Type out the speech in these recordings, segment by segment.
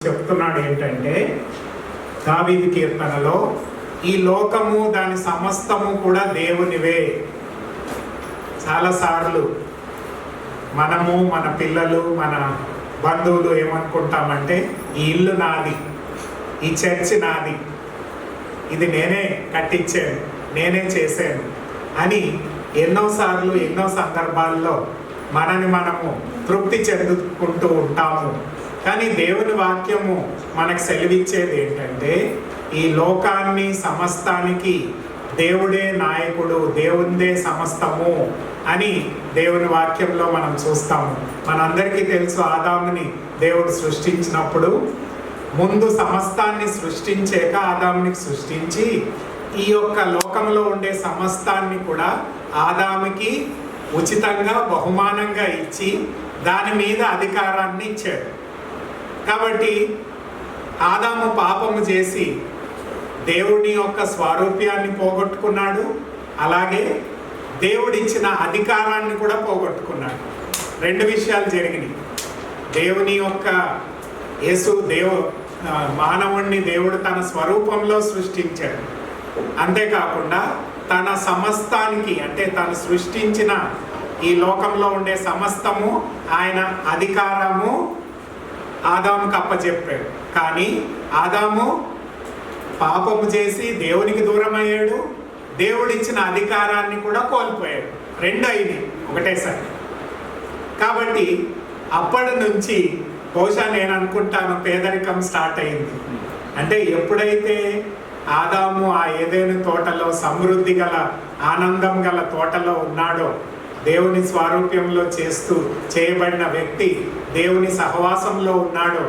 చెప్తున్నాడు ఏంటంటే దావీదు కీర్తనలో ఈ లోకము దాని సమస్తము కూడా దేవునివే. చాలాసార్లు మనము మన పిల్లలు మన బంధువులు ఏమనుకుంటామంటే ఈ ఇల్లు నాది, ఈ చర్చి నాది, ఇది నేనే కట్టించాను, నేనే చేశాను అని ఎన్నోసార్లు ఎన్నో సందర్భాల్లో మనని మనము తృప్తి చెందుకుంటూ ఉంటాము. కానీ దేవుని వాక్యము మనకు సెలవిచ్చేది ఏంటంటే ఈ లోకాన్ని సమస్తానికి దేవుడే నాయకుడు, దేవుందే సమస్తము అని దేవుని వాక్యంలో మనం చూస్తాము. మనందరికీ తెలుసు, ఆదాముని దేవుడు సృష్టించినప్పుడు ముందు సమస్తాన్ని సృష్టించాక ఆదామునికి సృష్టించి ఈ యొక్క లోకంలో ఉండే సమస్తాన్ని కూడా ఆదాముకి ఉచితంగా బహుమానంగా ఇచ్చి దాని మీద అధికారాన్ని ఇచ్చాడు. కాబట్టి ఆదాము పాపము చేసి దేవుని యొక్క స్వారూప్యాన్ని పోగొట్టుకున్నాడు, అలాగే దేవుడిచ్చిన అధికారాన్ని కూడా పోగొట్టుకున్నాడు. రెండు విషయాలు జరిగినాయి. దేవుని యొక్క మానవుణ్ణి దేవుడు తన స్వరూపంలో సృష్టించాడు. అంతేకాకుండా తన సమస్తానికి అంటే తను సృష్టించిన ఈ లోకంలో ఉండే సమస్తము ఆయన అధికారము ఆదాముకు అప్పచెప్పాడు. కానీ ఆదాము పాపము చేసి దేవునికి దూరం అయ్యాడు, దేవుడిచ్చిన అధికారాన్ని కూడా కోల్పోయాడు. రెండు అయినాయి ఒకటేసారి. కాబట్టి అప్పటి నుంచి బహుశా నేను అనుకుంటాను పేదరికం స్టార్ట్ అయింది. అంటే ఎప్పుడైతే ఆదాము ఆ ఏదైనా తోటలో సమృద్ధి గల ఆనందం గల తోటలో ఉన్నాడో, దేవుని స్వారూప్యంలో చేయబడిన వ్యక్తి దేవుని సహవాసంలో ఉన్నాడో,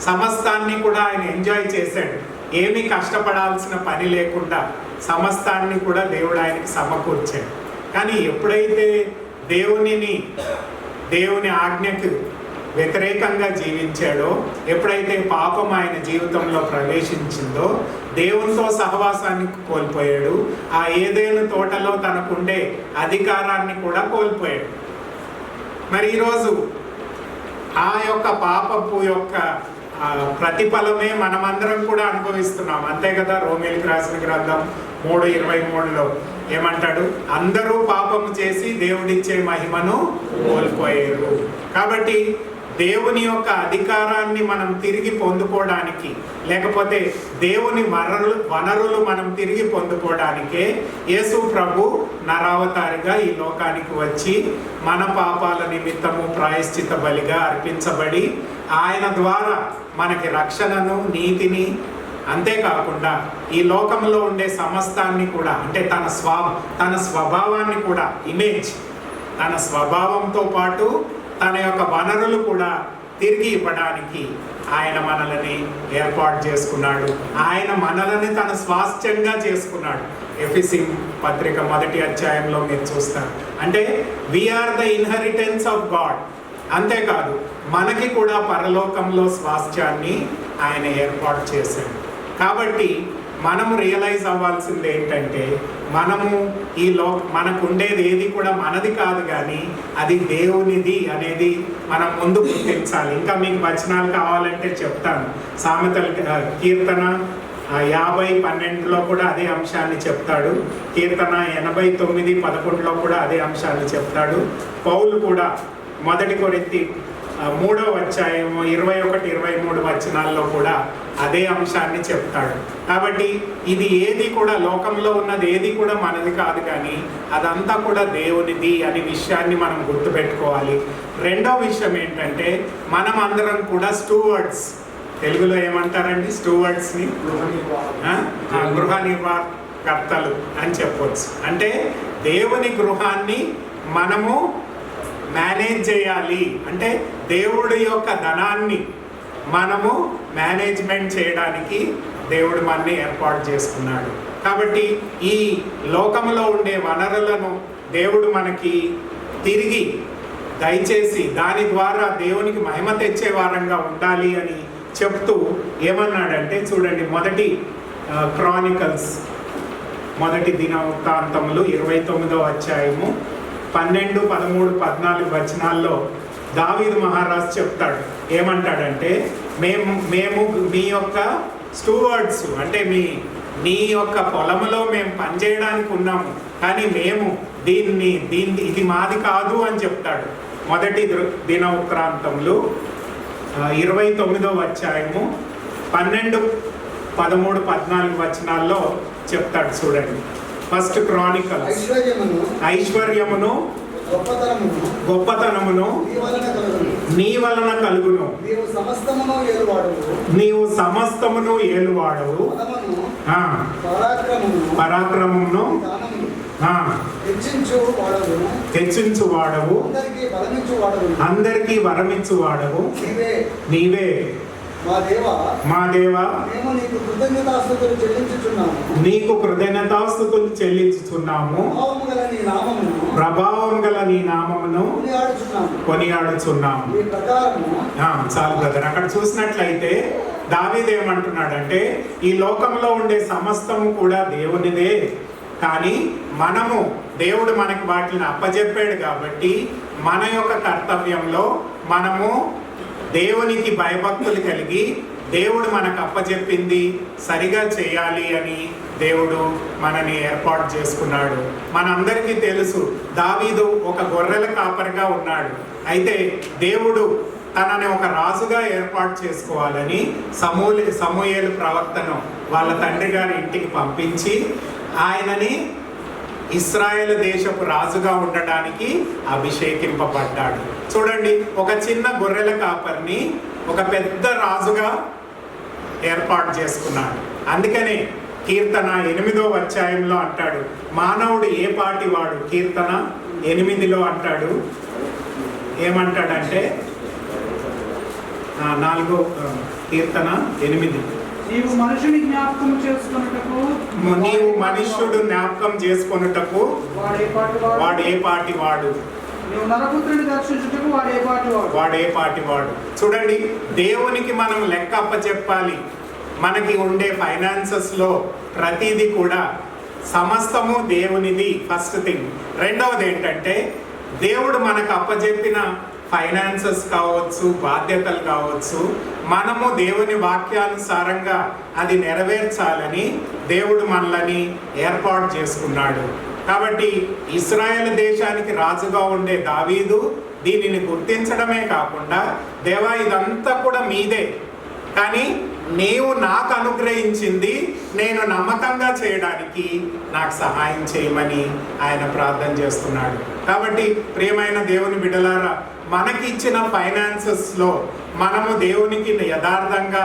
సమస్తాన్ని కూడా ఆయన ఎంజాయ్ చేశాడు. ఏమీ కష్టపడాల్సిన పని లేకుండా సమస్తాన్ని కూడా దేవుడు ఆయనకి సమకూర్చాడు. కానీ ఎప్పుడైతే దేవుని ఆజ్ఞకు వ్యతిరేకంగా జీవించాడో, ఎప్పుడైతే పాపం ఆయన జీవితంలో ప్రవేశించిందో దేవునితో సహవాసాన్ని కోల్పోయాడు. ఆ ఏదైనా తోటలో తనకుండే అధికారాన్ని కూడా కోల్పోయాడు. మరి ఈరోజు ఆ యొక్క పాపపు యొక్క ప్రతిఫలమే మనమందరం కూడా అనుభవిస్తున్నాం. అంతే కదా, రోమీయులకు రాసిన గ్రంథం 3:23లో ఏమంటాడు? అందరూ పాపము చేసి దేవుడిచ్చే మహిమను కోల్పోయారు. కాబట్టి దేవుని యొక్క అధికారాన్ని మనం తిరిగి పొందుకోవడానికి, లేకపోతే దేవుని వనరులు మనం తిరిగి పొందుకోవడానికే యేసు ప్రభు నరావతారిగా ఈ లోకానికి వచ్చి మన పాపాల నిమిత్తము ప్రాయశ్చిత బలిగా అర్పించబడి ఆయన ద్వారా మనకి రక్షణను, నీతిని, అంతేకాకుండా ఈ లోకంలో ఉండే సమస్తాన్ని కూడా అంటే తన స్వభావాన్ని కూడా తన స్వభావంతో పాటు తన యొక్క వనరులు కూడా తిరిగి ఇవ్వడానికి ఆయన మనల్ని ఏర్పాటు చేసుకున్నాడు. ఆయన మనల్ని తన స్వాస్థ్యంగా చేసుకున్నాడు. ఎఫెసీ పత్రిక 1వ అధ్యాయంలో మీరు చూస్తారు. అంటే we're the inheritance of God. అంతేకాదు, మనకి కూడా పరలోకంలో స్వాస్థ్యాన్ని ఆయన ఏర్పాటు చేశాడు. కాబట్టి మనము రియలైజ్ అవ్వాల్సింది ఏంటంటే మనకు ఉండేది ఏది కూడా మనది కాదు, కానీ అది దేవునిది అనేది మనం ముందు గుర్తించాలి. ఇంకా మీకు వచనాలు కావాలంటే చెప్తాను. సామెతల కీర్తన 50:12లో కూడా అదే అంశాన్ని చెప్తాడు. కీర్తన 89:11లో కూడా అదే అంశాన్ని చెప్తాడు. పౌలు కూడా 1 కొరింథీ 3వ అధ్యాయం 21-23 వచనాల్లో కూడా అదే అంశాన్ని చెప్తాడు. కాబట్టి ఇది ఏది కూడా లోకంలో ఉన్నది ఏది కూడా మనది కాదు, కానీ అదంతా కూడా దేవునిది అనే విషయాన్ని మనం గుర్తుపెట్టుకోవాలి. రెండో విషయం ఏంటంటే మనం అందరం కూడా స్టూవర్డ్స్. తెలుగులో ఏమంటారండి స్టూవర్డ్స్ని? గృహ నిర్వాహకర్తలు అని చెప్పవచ్చు. అంటే దేవుని గృహాన్ని మనము మేనేజ్ చేయాలి. అంటే దేవుడి యొక్క ధనాన్ని మనము మేనేజ్మెంట్ చేయడానికి దేవుడు మనని ఏర్పాటు చేసుకున్నాడు. కాబట్టి ఈ లోకంలో ఉండే వనరులను దేవుడు మనకి తిరిగి దయచేసి దాని ద్వారా దేవునికి మహిమ తెచ్చే వారంగా ఉండాలి అని చెప్తూ ఏమన్నాడంటే చూడండి, 1 క్రానికల్స్ 1 దినవృత్తాంతములు 29వ అధ్యాయము 12, 13, 14 వచనాల్లో దావీదు మహారాజు చెప్తాడు. ఏమంటాడంటే మేము మీ యొక్క స్టూవర్డ్స్, అంటే నీ యొక్క పొలములో మేము పనిచేయడానికి ఉన్నాము, కానీ మేము ఇది మాది కాదు అని చెప్తాడు. మొదటి దినవృత్తాంతములు 29వ అధ్యాయము 12, 13, 14 వచనాల్లో చెప్తాడు చూడండి. First Chronicles. ఐశ్వర్యమును గొప్పతనమును నీ వలన కలుగును, నీవు సమస్తమును ఏలువాడవు, పరాక్రమమును హెచ్చించువాడవు, అందరికీ వరమిచ్చువాడవు నీవే. మా దేవా, నీకు కృతజ్ఞతాస్తుతులు చెల్లించుచున్నాము, ప్రభావం గల నీ నామమును కొనియాడుచున్నాము. చాలు బ్రదర్. అక్కడ చూసినట్లయితే దావీదు ఏమంటున్నాడంటే, ఈ లోకంలో ఉండే సమస్తము కూడా దేవునిదే, కానీ దేవుడు మనకి వాటిని అప్పచెప్పాడు కాబట్టి మన యొక్క కర్తవ్యంలో మనము దేవునికి భయభక్తులు కలిగి దేవుడు మనకు అప్పచెప్పింది సరిగా చేయాలి అని దేవుడు మనని ఏర్పాటు చేసుకున్నాడు. మనందరికీ తెలుసు, దావీదు ఒక గొర్రెల కాపరిగా ఉన్నాడు. అయితే దేవుడు తనని ఒక రాజుగా ఏర్పాటు చేసుకోవాలని సమూయేలు ప్రవక్తను వాళ్ళ తండ్రి గారి ఇంటికి పంపించి ఆయనని ఇశ్రాయేలు దేశపు రాజుగా ఉండడానికి అభిషేకింపబడ్డాడు. చూడండి, ఒక చిన్న గొర్రెల కాపరిని ఒక పెద్ద రాజుగా ఏర్పాటు చేసుకున్నాడు. అందుకనే కీర్తన 8వ అధ్యాయంలో అంటాడు, మానవుడు ఏ పాటి వాడు. కీర్తన 8లో అంటాడు, ఏమంటాడంటే 4వ కీర్తన 8, నీవు మనుషుని జ్ఞాపకం చేసుకొనుటకు, నీవు మనుష్యుడు జ్ఞాపకం చేసుకొనుటకు వాడు ఏ పాటి వాడు. నరపుత్రుని దర్శించుటకు వాడు ఏ పాటి వాడు. చూడండి, దేవునికి మనం లెక్క అప్పచెప్పాలి. మనకి ఉండే ఫైనాన్సెస్ లో ప్రతిదీ కూడా సమస్తము దేవునిది, ఫస్ట్ థింగ్. రెండవది ఏంటంటే, దేవుడు మనకు అప్పచెప్పిన ఫైనాన్సెస్ కావచ్చు, బాధ్యతలు కావచ్చు, మనము దేవుని వాక్యానుసారంగా అది నెరవేర్చాలని దేవుడు మనల్ని ఏర్పాటు చేసుకున్నాడు. కాబట్టి ఇశ్రాయేలు దేశానికి రాజుగా ఉండే దావీదు దీనిని గుర్తించడమే కాకుండా, దేవా ఇదంతా కూడా మీదే, కానీ నీవు నాకు అనుగ్రహించింది నేను నమ్మకంగా చేయడానికి నాకు సహాయం చేయమని ఆయన ప్రార్థన చేస్తున్నాడు. కాబట్టి ప్రియమైన దేవుని బిడ్డలారా, మనకి ఇచ్చిన ఫైనాన్సెస్లో మనము దేవునికి యథార్థంగా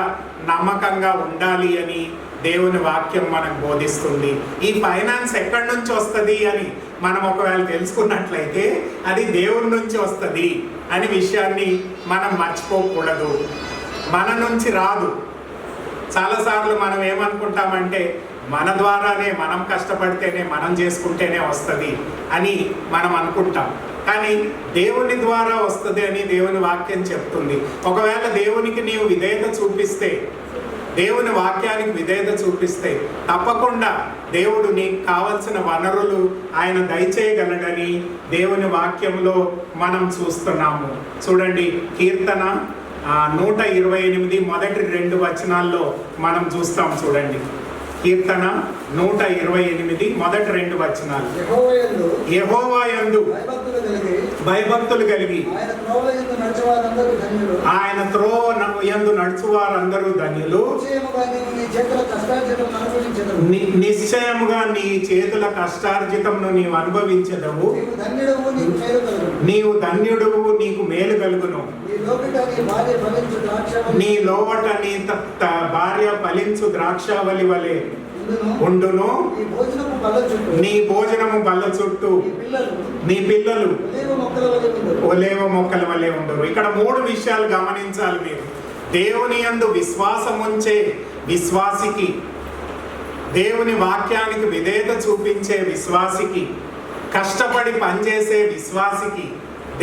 నమ్మకంగా ఉండాలి అని దేవుని వాక్యం మనకు బోధిస్తుంది. ఈ ఫైనాన్స్ ఎక్కడి నుంచి వస్తుంది అని మనం ఒకవేళ తెలుసుకున్నట్లయితే అది దేవుని నుంచి వస్తుంది అనే విషయాన్ని మనం మర్చిపోకూడదు. మన నుంచి రాదు. చాలాసార్లు మనం ఏమనుకుంటామంటే, మన ద్వారానే, మనం కష్టపడితేనే, మనం చేసుకుంటేనే వస్తుంది అని మనం అనుకుంటాం. కానీ దేవుని ద్వారా వస్తుంది అని దేవుని వాక్యం చెప్తుంది. ఒకవేళ దేవునికి నీవు విధేయత చూపిస్తే, దేవుని వాక్యానికి విధేయత చూపిస్తే, తప్పకుండా దేవుడు నీకు కావలసిన వనరులు ఆయన దయచేయగలడని దేవుని వాక్యంలో మనం చూస్తున్నాము. చూడండి, కీర్తన 128 మొదటి 2 వచనాల్లో మనం చూస్తాం. చూడండి, కీర్తన 128 మొదటి 2 వచనాలు. యెహోవా యందు భయభక్తులు కలిగి ఆయన త్రోవ యందు నడుచువారందరూ ధన్యులు. నిశ్చయముగా నీ చేతుల కష్టార్జితమును నీవు అనుభవించదవు. నీవు ధన్యుడు, నీకు మేలు కలుగును. నీ లోవట నీ భార్య ఫలించు ద్రాక్షావళి వలె ఉండును. నీ భోజనము బల్ల చుట్టూ నీ పిల్లలు ఒలేవ మొక్కల వలె ఉండును. ఇక్కడ 3 విషయాలు గమనించాలి మీరు. దేవుని యందు విశ్వాసం ఉంచే విశ్వాసికి, దేవుని వాక్యానికి విధేయత చూపించే విశ్వాసికి, కష్టపడి పనిచేసే విశ్వాసికి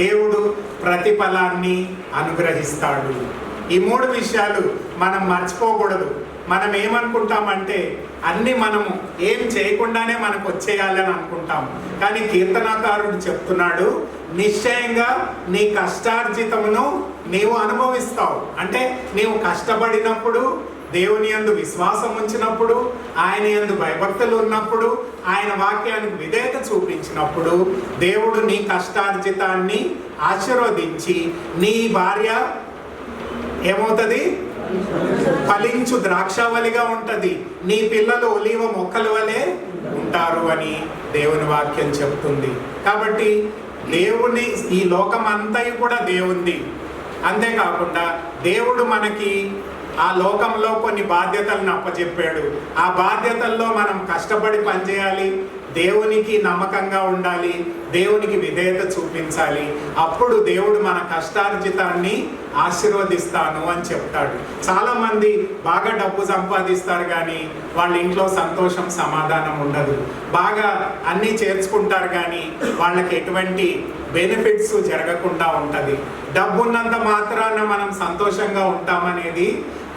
దేవుడు ప్రతిఫలాన్ని అనుగ్రహిస్తాడు. ఈ 3 విషయాలు మనం మర్చిపోకూడదు. మనం ఏమనుకుంటామంటే, అన్ని మనము ఏం చేయకుండానే మనకు వచ్చేయాలని అనుకుంటాం. కానీ కీర్తనాకారుడు చెప్తున్నాడు, నిశ్చయంగా నీ కష్టార్జితమును నీవు అనుభవిస్తావు. అంటే నీవు కష్టపడినప్పుడు, దేవుని యందు విశ్వాసం ఉంచినప్పుడు, ఆయన యందు భయభక్తులు ఉన్నప్పుడు, ఆయన వాక్యానికి విధేయత చూపించినప్పుడు దేవుడు నీ కష్టార్జితాన్ని ఆశీర్వదించి నీ భార్య ఏమవుతుంది? ఫలించు ద్రాక్షవల్లిగా ఉంటది, నీ పిల్లలు ఒలీవ మొక్కల వలె ఉంటారు అని దేవుని వాక్యం చెప్తుంది. కాబట్టి దేవుని ఈ లోకం అంతా కూడా దేవుంది. అంతేకాకుండా దేవుడు మనకి ఆ లోకంలో కొన్ని బాధ్యతలను అప్పచెప్పాడు. ఆ బాధ్యతల్లో మనం కష్టపడి పనిచేయాలి, దేవునికి నమ్మకంగా ఉండాలి, దేవునికి విధేయత చూపించాలి. అప్పుడు దేవుడు మన కష్టార్జితాన్ని ఆశీర్వదిస్తాను అని చెప్తాడు. చాలామంది బాగా డబ్బు సంపాదిస్తారు కానీ వాళ్ళ ఇంట్లో సంతోషం సమాధానం ఉండదు. బాగా అన్నీ చేర్చుకుంటారు కానీ వాళ్ళకి ఎటువంటి బెనిఫిట్స్ జరగకుండా ఉంటుంది. డబ్బు ఉన్నంత మాత్రాన మనం సంతోషంగా ఉంటామనేది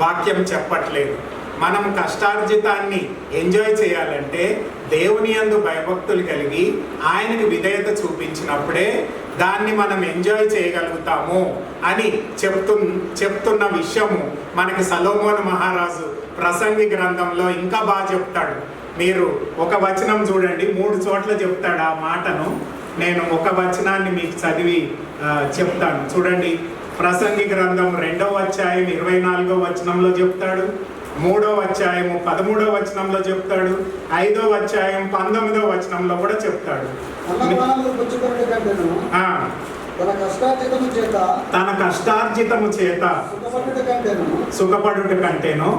వాక్యం చెప్పట్లేదు. మనం కష్టార్జితాన్ని ఎంజాయ్ చేయాలంటే దేవుని యందు భయభక్తులు కలిగి ఆయనకు విధేయత చూపించినప్పుడే దాన్ని మనం ఎంజాయ్ చేయగలుగుతాము అని చెప్తున్న విషయము మనకి సొలొమోను మహారాజు ప్రసంగి గ్రంథంలో ఇంకా బాగా చెప్తాడు. మీరు ఒక వచనం చూడండి, 3 చోట్ల చెప్తాడు ఆ మాటను. నేను ఒక వచనాన్ని మీకు చదివి చెప్తాను చూడండి. ప్రసంగి గ్రంథం 2వ అధ్యాయం 24వ వచనంలో చెప్తాడు, 3వ అధ్యాయం 13వ వచనంలో చెప్తాడు, 5వ అధ్యాయం 19వ వచనంలో కూడా చెప్తాడు. తన కష్టార్జితము చేత సుఖపడుట కంటేను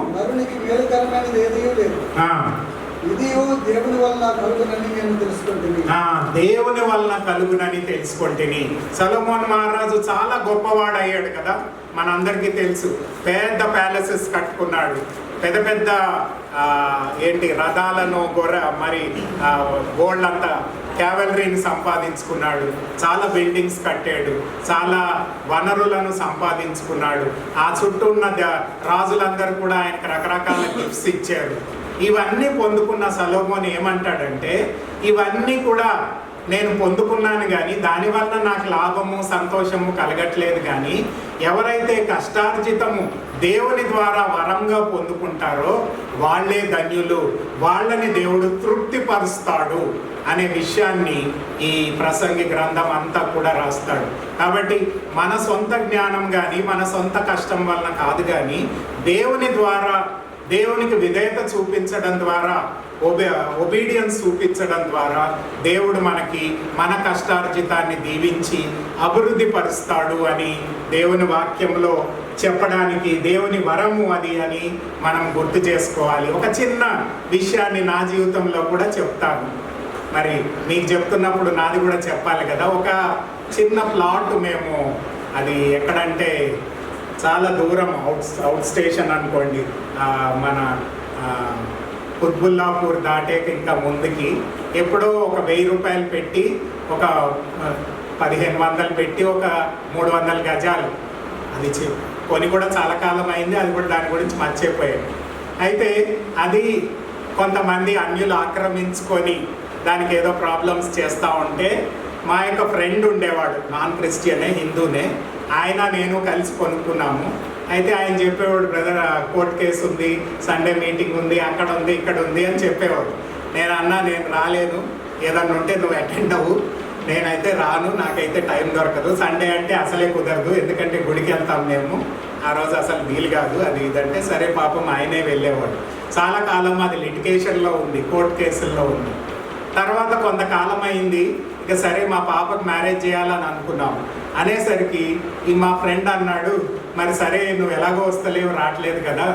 దేవుని వలన కలుగునని నేను తెలుసుకుంటుని. దేవుని వలన కలుగునని తెలుసుకుంటుని. సొలొమోను మహారాజు చాలా గొప్పవాడు అయ్యాడు కదా, మనందరికీ తెలుసు. పెద్ద ప్యాలెసెస్ కట్టుకున్నాడు, పెద్ద పెద్ద రథాలను గోల్డంతా క్యావెలరీని సంపాదించుకున్నాడు, చాలా బిల్డింగ్స్ కట్టాడు, చాలా వనరులను సంపాదించుకున్నాడు. ఆ చుట్టూ ఉన్న రాజులందరూ కూడా ఆయనకు రకరకాల గిఫ్ట్స్ ఇచ్చారు. ఇవన్నీ పొందుకున్న సొలొమోను ఏమంటాడంటే, ఇవన్నీ కూడా నేను పొందుకున్నాను కానీ దానివల్ల నాకు లాభము సంతోషము కలగట్లేదు. కానీ ఎవరైతే కష్టార్జితము దేవుని ద్వారా వరంగా పొందుకుంటారో వాళ్ళే ధన్యులు, వాళ్ళని దేవుడు తృప్తిపరుస్తాడు అనే విషయాన్ని ఈ ప్రసంగి గ్రంథం అంతా కూడా రాస్తాడు. కాబట్టి మన సొంత జ్ఞానం కానీ మన సొంత కష్టం వలన కాదు, కానీ దేవుని ద్వారా, దేవునికి విధేయత చూపించడం ద్వారా, ఒబీడియన్స్ చూపించడం ద్వారా దేవుడు మనకి మన కష్టార్జితాన్ని దీవించి అభివృద్ధి పరుస్తాడు అని దేవుని వాక్యంలో చెప్పడానికి దేవుని వరము అది అని మనం గుర్తు చేసుకోవాలి. ఒక చిన్న విషయాన్ని నా జీవితంలో కూడా చెప్తాను. మరి మీకు చెప్తున్నప్పుడు నాది కూడా చెప్పాలి కదా. ఒక చిన్న ప్లాట్ మేము, అది ఎక్కడంటే చాలా దూరం, అవుట్ స్టేషన్ అనుకోండి, మన కుత్బుల్లాపూర్ దాటేకి ఇంకా ముందుకి ఎప్పుడో ఒక 1000 రూపాయలు పెట్టి, ఒక 1500 పెట్టి ఒక 300 గజాలు అది కొని కూడా చాలా కాలం అయింది. అది కూడా దాని గురించి మర్చిపోయాను. అయితే అది కొంతమంది అన్యులు ఆక్రమించుకొని దానికి ఏదో ప్రాబ్లమ్స్ చేస్తూ ఉంటే మా యొక్క ఫ్రెండ్ ఉండేవాడు, నాన్ క్రిస్టియనే, హిందూనే, ఆయన నేను కలిసి కొనుక్కున్నాము. అయితే ఆయన చెప్పేవాడు, బ్రదర్ కోర్ట్ కేసు ఉంది, సండే మీటింగ్ ఉంది, అక్కడ ఉంది, ఇక్కడ ఉంది అని చెప్పేవాడు. నేను అన్నా, నేను రాలేను, ఏదన్నా ఉంటే నువ్వు అటెండ్ అవ్వు, నేనైతే రాను, నాకైతే టైం దొరకదు. సండే అంటే అసలే కుదరదు, ఎందుకంటే గుడికి వెళ్తాం మేము, ఆ రోజు అసలు వీలు కాదు, అది ఇదంటే సరే పాపం ఆయనే వెళ్ళేవాడు. చాలా కాలం అది లిటిగేషన్లో ఉంది, కోర్టు కేసుల్లో ఉంది. తర్వాత కొంతకాలం అయింది, ఇక సరే మా పాపకు మ్యారేజ్ చేయాలని అనుకున్నాము. అనేసరికి ఈ మా ఫ్రెండ్ అన్నాడు, మరి సరే నువ్వు ఎలాగో వస్తలేవు, రావట్లేదు కదా,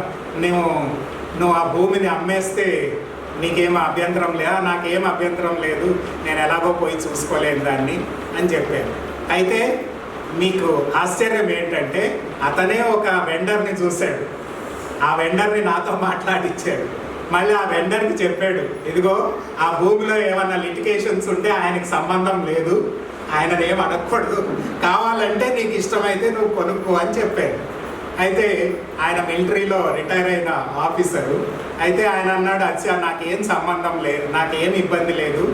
నువ్వు ఆ భూమిని అమ్మేస్తే నీకేం అభ్యంతరం లేదా? నాకేం అభ్యంతరం లేదు, నేను ఎలాగో పోయి చూసుకోలేను దాన్ని అని చెప్పాను. అయితే మీకు ఆశ్చర్యం ఏంటంటే, అతనే ఒక వెండర్ని చూశాడు, ఆ వెండర్ని నాతో మాట్లాడిచ్చాడు. మళ్ళీ ఆ వెండర్కి చెప్పాడు, ఇదిగో ఆ భూమిలో ఏమన్నా లిటిగేషన్స్ ఉంటే ఆయనకి సంబంధం లేదు, ఆయనని ఏం అడగకూడదు, కావాలంటే నీకు ఇష్టమైతే నువ్వు కొనుక్కో అని చెప్పాడు. అయితే ఆయన మిలిటరీలో రిటైర్ అయిన ఆఫీసరు. అయితే ఆయన అన్నాడు, అచ్చా నాకేం సంబంధం లేదు, నాకేం ఇబ్బంది లేదు,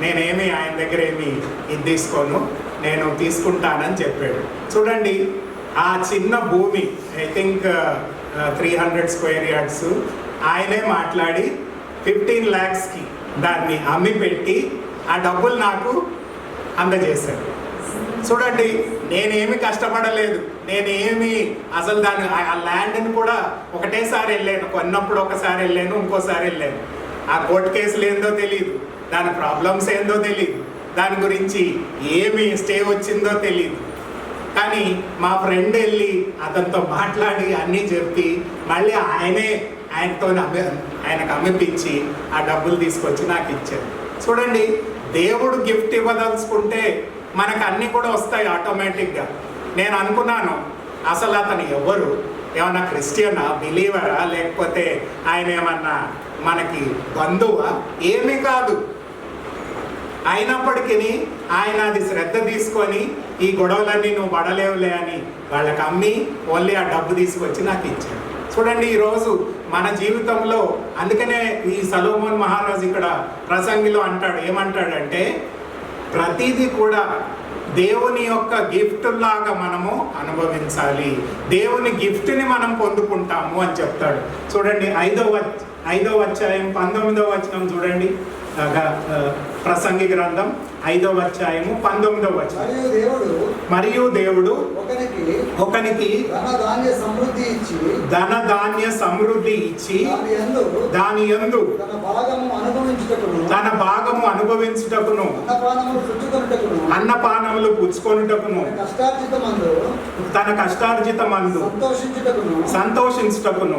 నేనేమి ఆయన దగ్గర ఏమి ఇది తీసుకోను, నేను తీసుకుంటానని చెప్పాడు. చూడండి, ఆ చిన్న భూమి, ఐ థింక్ 300 స్క్వేర్ యార్డ్స్, ఆయనే మాట్లాడి 15 lakhsకి దాన్ని అమ్మి పెట్టి ఆ డబ్బులు నాకు అందజేశాడు. చూడండి, నేనేమి కష్టపడలేదు, నేనేమి అసలు దాన్ని ఆ ల్యాండ్ని కూడా ఒకటేసారి వెళ్ళాను, కొన్నప్పుడు ఒకసారి వెళ్ళాను, ఇంకోసారి వెళ్ళాను. ఆ కోర్టు కేసులు ఏందో తెలియదు, దాని ప్రాబ్లమ్స్ ఏందో తెలియదు, దాని గురించి ఏమి స్టే వచ్చిందో తెలియదు. కానీ మా ఫ్రెండ్ వెళ్ళి అతనితో మాట్లాడి అన్నీ చెప్పి మళ్ళీ ఆయనతో ఆయనకు అమ్మిపించి ఆ డబ్బులు తీసుకొచ్చి నాకు ఇచ్చారు. చూడండి, దేవుడు గిఫ్ట్ ఇవ్వదలుచుకుంటే మనకు అన్నీ కూడా వస్తాయి ఆటోమేటిక్గా. నేను అనుకున్నాను అసలు అతను ఎవరు, ఏమన్నా క్రిస్టియనా, బిలీవరా, లేకపోతే ఆయన ఏమన్నా మనకి బంధువా? ఏమీ కాదు. అయినప్పటికీ ఆయన అది శ్రద్ధ తీసుకొని ఈ గొడవలన్నీ నువ్వు పడలేవులే అని వాళ్ళకి అమ్మి ఓన్లీ ఆ డబ్బు తీసుకొచ్చి నాకు ఇచ్చాడు. చూడండి, ఈరోజు మన జీవితంలో, అందుకనే ఈ సొలొమోన్ మహారాజు ఇక్కడ ప్రసంగిలో అంటాడు, ఏమంటాడంటే ప్రతిదీ కూడా దేవుని యొక్క గిఫ్ట్ లాగా మనము అనుభవించాలి, దేవుని గిఫ్ట్ని మనం పొందుకుంటాము అని చెప్తాడు. చూడండి, 5వ అధ్యాయం 19వ వచనం చూడండి. ప్రసంగి గ్రంథం 5వ అధ్యాయము 19వ వచనం. మరియు దేవుడు ఒకనికి ధన ధాన్య సమృద్ధి ఇచ్చి దాని యందు తన భాగము అనుభవించుటకును అన్నపానములు పుచ్చుకొనుటకును తన కష్టార్జితమందు సంతోషించుటకును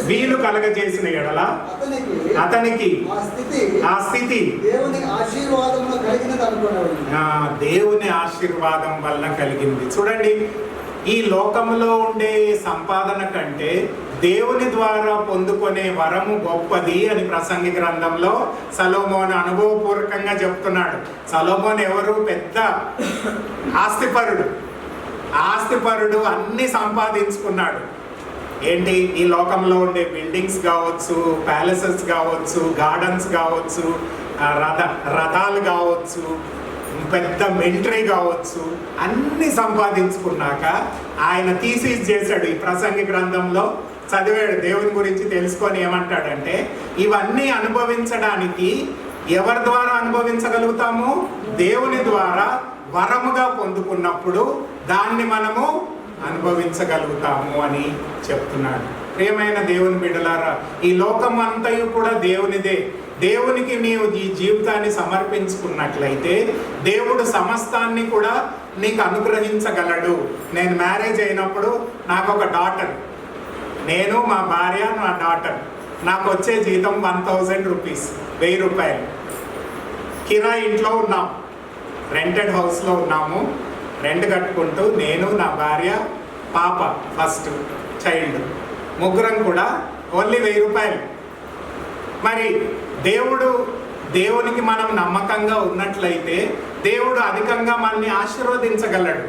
వీలు కలగజేసిన ఎడల అతనికి ఆ స్థితి దేవుని ఆశీర్వాదం వల్ల కలిగింది. చూడండి, ఈ లోకంలో ఉండే సంపాదన కంటే దేవుని ద్వారా పొందుకునే వరము గొప్పది అని ప్రసంగి గ్రంథంలో సొలొమోను అనుభవపూర్వకంగా చెప్తున్నాడు. సొలొమోను ఎవరు? పెద్ద ఆస్తిపరుడు, అన్ని సంపాదించుకున్నాడు. ఏంటి, ఈ లోకంలో ఉండే బిల్డింగ్స్ కావచ్చు, ప్యాలెసెస్ కావచ్చు, గార్డెన్స్ కావచ్చు, రథాలు కావచ్చు, పెద్ద మిలిటరీ కావచ్చు, అన్ని సంపాదించుకున్నాక ఆయన థీసిస్ చేశాడు. ఈ ప్రసంగి గ్రంథంలో చదివాడు, దేవుని గురించి తెలుసుకొని ఏమంటాడంటే ఇవన్నీ అనుభవించడానికి ఎవరి ద్వారా అనుభవించగలుగుతాము? దేవుని ద్వారా వరముగా పొందుకున్నప్పుడు దాన్ని మనము అనుభవించగలుగుతాము అని చెప్తున్నాడు. ప్రియమైన దేవుని బిడ్డలారా, ఈ లోకం అంతయు కూడా దేవునిదే. దేవునికి నీవు ఈ జీవితాన్ని సమర్పించుకున్నట్లయితే దేవుడు సమస్తాన్ని కూడా నీకు అనుగ్రహించగలడు. నేను మ్యారేజ్ అయినప్పుడు నాకు ఒక డాటర్, నేను, మా భార్య, నా డాటర్, నాకు వచ్చే జీతం 1000 రూపీస్, 1000 రూపాయలు. కిరాయి ఇంట్లో ఉన్నాం, రెంటెడ్ హౌస్లో ఉన్నాము, రెంట్ కట్టుకుంటూ నేను, నా భార్య, పాప, ఫస్ట్ చైల్డ్, ముగ్గురం కూడా ఓన్లీ 1000 రూపాయలు. మరి దేవునికి మనం నమ్మకంగా ఉన్నట్లయితే దేవుడు అధికంగా మనల్ని ఆశీర్వదించగలడు.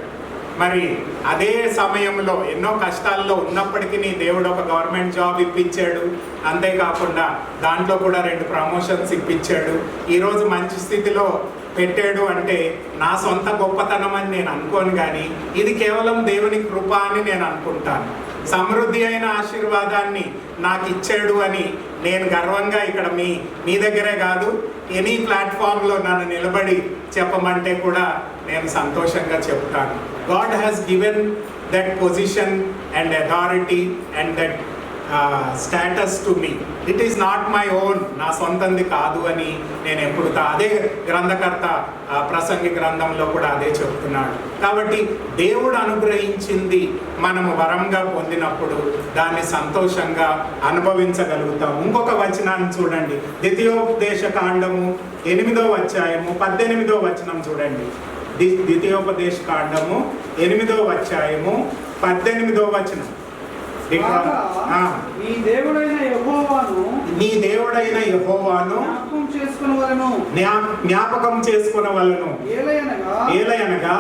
మరి అదే సమయంలో ఎన్నో కష్టాల్లో ఉన్నప్పటికీ దేవుడు ఒక గవర్నమెంట్ జాబ్ ఇప్పించాడు. అంతేకాకుండా దాంట్లో కూడా 2 ప్రమోషన్స్ ఇప్పించాడు. ఈరోజు మంచి స్థితిలో పెట్టాడు అంటే నా సొంత గొప్పతనం అని నేను అనుకోను, కానీ ఇది కేవలం దేవుని కృప అని నేను అనుకుంటాను. సమృద్ధి అయిన ఆశీర్వాదాన్ని నాకు ఇచ్చాడు అని నేను గర్వంగా ఇక్కడ మీ దగ్గరే కాదు, ఎనీ ప్లాట్ఫామ్లో నన్ను నిలబడి చెప్పమంటే కూడా నేను సంతోషంగా చెప్తాను. God has given that position and authority and that status to me. It is not my own, నా సొంతంది కాదు అని నేను ఎప్పుడు అదే గ్రంథకర్త ప్రసంగి గ్రంథంలో కూడా అదే చెప్తున్నాడు. కాబట్టి దేవుడు అనుగ్రహించింది మనము వరంగా పొందినప్పుడు దాన్ని సంతోషంగా అనుభవించగలుగుతాము. ఇంకొక వచనాన్ని చూడండి, ద్వితీయోపదేశ కాండము 8వ అధ్యాయము 18వ వచనం చూడండి. ద్వితీయోపదేశ కాండము 8వ అధ్యాయము 18వ వచనం. నీ దేవుడైన యెహోవాను జ్ఞాపకం చేసుకొనవలెను. ఏలయనగా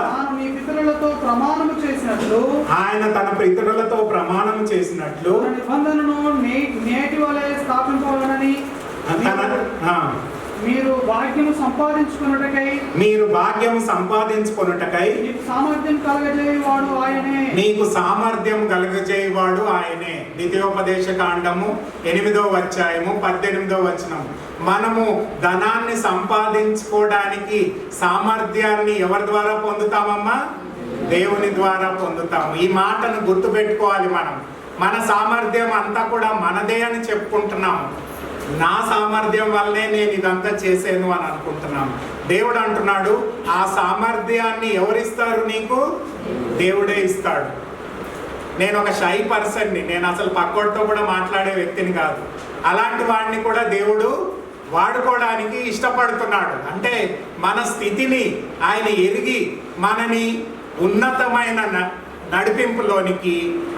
ఆయన తన పితరులతో ప్రమాణము చేసినట్లు నిబంధనను నేటి వలె స్థాపింపవలెనని మీరు భాగ్యము సంపాదించుకున్నటకై మీరు భాగ్యం సంపాదించుకొనుటకై మీకు సామర్థ్యం కలగజేయువాడు ఆయనే. మీకు సామర్థ్యం కలుగజేయవాడు ఆయనే. ద్వితీయోపదేశ కాండము 8వ అధ్యాయము 18వ వచనం. మనము ధనాన్ని సంపాదించుకోవడానికి సామర్థ్యాన్ని ఎవరి ద్వారా పొందుతామమ్మా? దేవుని ద్వారా పొందుతాము. ఈ మాటను గుర్తుపెట్టుకోవాలి. మన సామర్థ్యం అంతా కూడా మనదే అని చెప్పుకుంటున్నాము. నా సామర్థ్యం వల్లనే నేను ఇదంతా చేశాను అని అనుకుంటున్నాను. దేవుడు అంటున్నాడు, ఆ సామర్థ్యాన్ని ఎవరిస్తారు నీకు? దేవుడే ఇస్తాడు. నేను ఒక షై పర్సన్ని, నేను అసలు పక్కోడితో కూడా మాట్లాడే వ్యక్తిని కాదు. అలాంటి వాడిని కూడా దేవుడు వాడుకోవడానికి ఇష్టపడుతున్నాడు. అంటే మన స్థితిని ఆయన ఎరిగి మనని ఉన్నతమైన నడిపింపులోనికి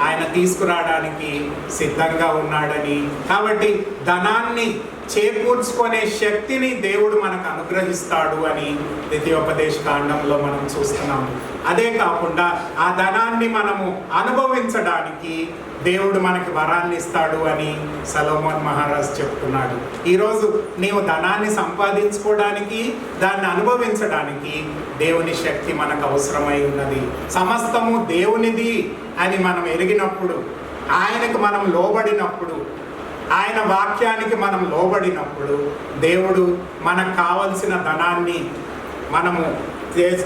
ఆయన తీసుకురావడానికి సిద్ధంగా ఉన్నాడని, కాబట్టి ధనాన్ని చేకూర్చుకునే శక్తిని దేవుడు మనకు అనుగ్రహిస్తాడు అని ద్వితీయోపదేశ కాండంలో మనం చూస్తున్నాము. అదే కాకుండా ఆ ధనాన్ని మనము అనుభవించడానికి దేవుడు మనకి వరాన్ని ఇస్తాడు అని సొలొమోన్ మహారాజు చెప్తున్నాడు. ఈరోజు నీవు ధనాన్ని సంపాదించుకోవడానికి, దాన్ని అనుభవించడానికి దేవుని శక్తి మనకు అవసరమై ఉన్నది. సమస్తము దేవునిది అని మనం ఎరిగినప్పుడు, ఆయనకు మనం లోబడినప్పుడు, ఆయన వాక్యానికి మనం లోబడినప్పుడు దేవుడు మనకు కావలసిన ధనాన్ని మనము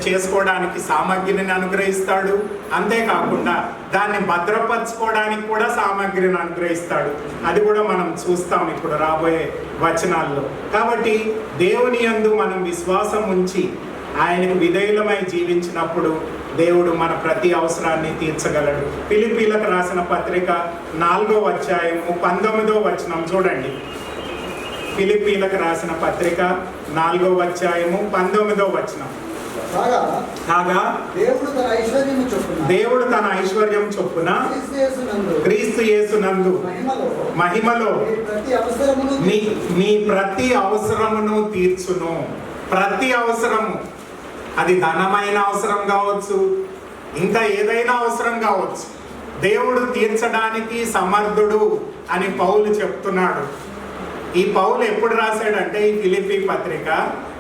చేసుకోవడానికి సామగ్రిని అనుగ్రహిస్తాడు. అంతేకాకుండా దాన్ని భద్రపరచుకోవడానికి కూడా సామగ్రిని అనుగ్రహిస్తాడు. అది కూడా మనం చూస్తాం ఇప్పుడు రాబోయే వచనాల్లో. కాబట్టి దేవుని యందు మనం విశ్వాసం ఉంచి ఆయనకు విధేయులమై జీవించినప్పుడు దేవుడు మన ప్రతి అవసరాన్ని తీర్చగలడు. ఫిలిప్పీలకు రాసిన పత్రిక 4వ అధ్యాయము 19వ వచనం చూడండి. ఫిలిప్పీలకు రాసిన పత్రిక 4వ అధ్యాయము 19వ వచనం. కాగా దేవుడు తన ఐశ్వర్యం చొప్పున క్రీస్తు యేసునందు మహిమలో మీ ప్రతి అవసరమును తీర్చును. ప్రతి అవసరము, అది ధనమైన అవసరం కావచ్చు, ఇంకా ఏదైనా అవసరం కావచ్చు, దేవుడు తీర్చడానికి సమర్థుడు అని పౌలు చెప్తున్నాడు. ఈ పౌలు ఎప్పుడు రాశాడంటే, ఈ ఫిలిప్పీ పత్రిక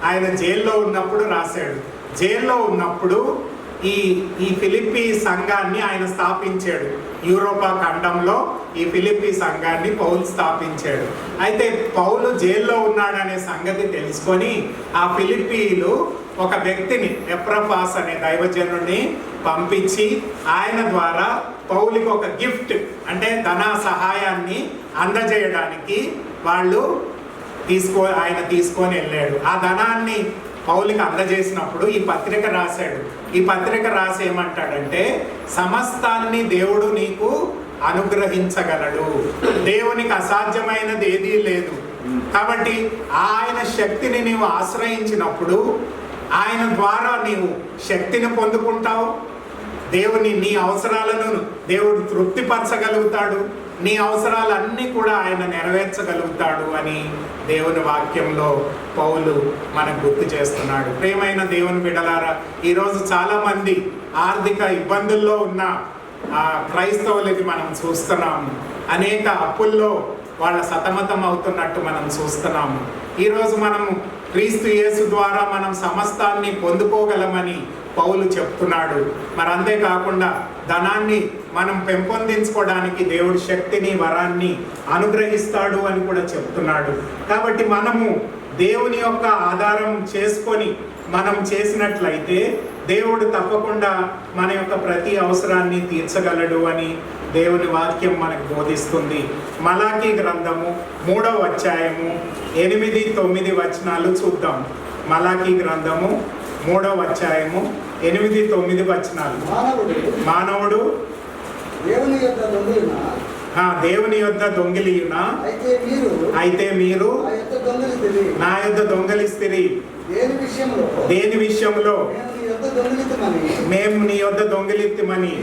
ఆయన జైల్లో ఉన్నప్పుడు రాశాడు. జైల్లో ఉన్నప్పుడు ఈ ఫిలిప్పీ సంఘాన్ని ఆయన స్థాపించాడు. యూరోపా ఖండంలో ఈ ఫిలిప్పీ సంఘాన్ని పౌలు స్థాపించాడు. అయితే పౌలు జైల్లో ఉన్నాడనే సంగతి తెలుసుకొని ఆ ఫిలిప్పీలు ఒక వ్యక్తిని, ఎప్రఫాస్ అనే దైవజనుడిని పంపించి ఆయన ద్వారా పౌలుకి ఒక గిఫ్ట్, అంటే ధన సహాయాన్ని అందజేయడానికి ఆయన తీసుకొని వెళ్ళాడు. ఆ ధనాన్ని పౌలుకి అందజేసినప్పుడు ఈ పత్రిక రాశాడు. ఈ పత్రిక రాసి ఏమంటాడంటే, సమస్తాన్ని దేవుడు నీకు అనుగ్రహించగలడు, దేవునికి అసాధ్యమైనది ఏదీ లేదు. కాబట్టి ఆయన శక్తిని నీవు ఆశ్రయించినప్పుడు ఆయన ద్వారా నీవు శక్తిని పొందుకుంటావు. నీ అవసరాలను దేవుడు తృప్తిపరచగలుగుతాడు. నీ అవసరాలన్నీ కూడా ఆయన నెరవేర్చగలుగుతాడు అని దేవుని వాక్యంలో పౌలు మనకు గుర్తు చేస్తున్నాడు. ప్రియమైన దేవుని బిడ్డలారా, ఈరోజు చాలామంది ఆర్థిక ఇబ్బందుల్లో ఉన్న క్రైస్తవులకి మనం చూస్తున్నాము. అనేక అప్పుల్లో వాళ్ళ సతమతం అవుతున్నట్టు మనం చూస్తున్నాము. ఈరోజు మనము క్రీస్తు యేసు ద్వారా మనం సమస్తాన్ని పొందుకోగలమని పౌలు చెప్తున్నాడు. మరి అంతేకాకుండా ధనాన్ని మనం పెంపొందించుకోవడానికి దేవుడి శక్తిని, వరాన్ని అనుగ్రహిస్తాడు అని కూడా చెప్తున్నాడు. కాబట్టి మనము దేవుని యొక్క ఆధారం చేసుకొని మనం చేసినట్లయితే దేవుడు తప్పకుండా మన యొక్క ప్రతి అవసరాన్ని తీర్చగలడు అని దేవుని వాక్యం మనకు బోధిస్తుంది. మలాకీ గ్రంథము 3వ అధ్యాయము 8-9 వచనాలు చూద్దాం. మలాకీ గ్రంథము 3వ అధ్యాయము 8-9 వచనాలు. మానవుడు దేవుని యొద్ద దొంగిలియునా? అయితే మీరు నా యొద్ద దొంగిలిస్తిరి. దేని విషయంలో? మేము నీ యొద్ద దొంగిలిత్తిమని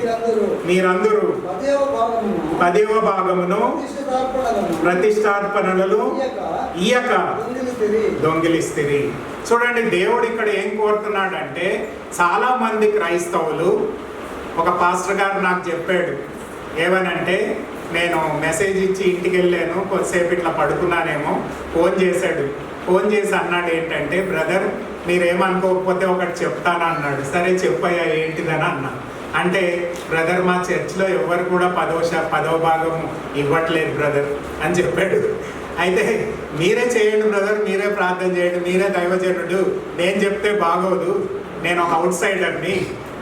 మీరందరూ 10వ భాగమును ప్రతిష్టార్పణలను ఇయ్యక దొంగిలిస్తిరి. చూడండి, దేవుడు ఇక్కడ ఏం కోరుతున్నాడంటే, చాలా మంది క్రైస్తవులు, ఒక పాస్టర్ గారు నాకు చెప్పాడు ఏమనంటే, నేను మెసేజ్ ఇచ్చి ఇంటికి వెళ్ళాను, కొద్దిసేపు ఇట్లా పడుకున్నానేమో, ఫోన్ చేశాడు, ఫోన్ చేసి అన్నాడు ఏంటంటే, బ్రదర్ మీరేమనుకోకపోతే ఒకటి చెప్తాను అన్నాడు. సరే చెప్పయ్యా ఏంటిదని అన్నా. అంటే బ్రదర్ మా చర్చ్లో ఎవరు కూడా 10వ భాగం ఇవ్వట్లేదు బ్రదర్ అని చెప్పాడు. అయితే మీరే చేయండి బ్రదర్, మీరే ప్రార్థన చేయండి, మీరే దైవజనుడు, నేను చెప్తే బాగోదు, నేను ఒక అవుట్ సైడర్ని,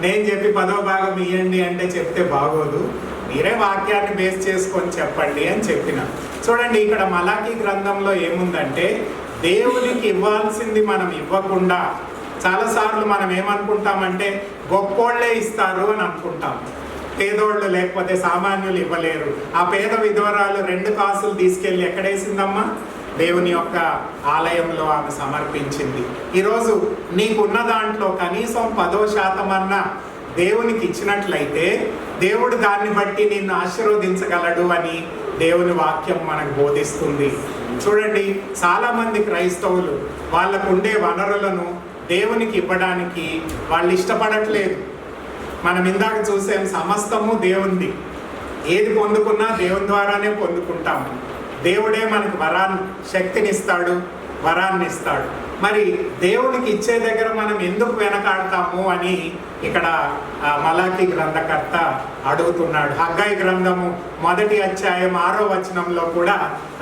నేను చెప్పి 10వ భాగం ఇవ్వండి అంటే చెప్తే బాగోదు, మీరే వాక్యాన్ని బేస్ చేసుకొని చెప్పండి అని చెప్పిన. చూడండి ఇక్కడ మలాకీ గ్రంథంలో ఏముందంటే, దేవునికి ఇవ్వాల్సింది మనం ఇవ్వకుండా చాలాసార్లు మనం ఏమనుకుంటామంటే గొప్పోళ్ళే ఇస్తారు అని అనుకుంటాం. పేదోళ్ళు లేకపోతే సామాన్యులు ఇవ్వలేరు. ఆ పేద విధవరాలు 2 కాసులు తీసుకెళ్ళి ఎక్కడేసిందమ్మా? దేవుని యొక్క ఆలయంలో ఆమె సమర్పించింది. ఈరోజు నీకున్న దాంట్లో కనీసం 10% అన్నా దేవునికి ఇచ్చినట్లయితే దేవుడు దాన్ని బట్టి నిన్ను ఆశీర్వదించగలడు అని దేవుని వాక్యం మనకు బోధిస్తుంది. చూడండి, చాలామంది క్రైస్తవులు వాళ్ళకు ఉండే వనరులను దేవునికి ఇవ్వడానికి వాళ్ళు ఇష్టపడట్లేదు. మనం ఇందాక చూసాం, సమస్తము దేవునిది, ఏది పొందుకున్నా దేవుని ద్వారానే పొందుకుంటాము. దేవుడే మనకు శక్తినిస్తాడు, వరాన్ని ఇస్తాడు. మరి దేవునికి ఇచ్చే దగ్గర మనం ఎందుకు వెనకాడతాము అని ఇక్కడ మలాకీ గ్రంథకర్త అడుగుతున్నాడు. హగ్గై గ్రంథము 1వ అధ్యాయం 6వ వచనంలో కూడా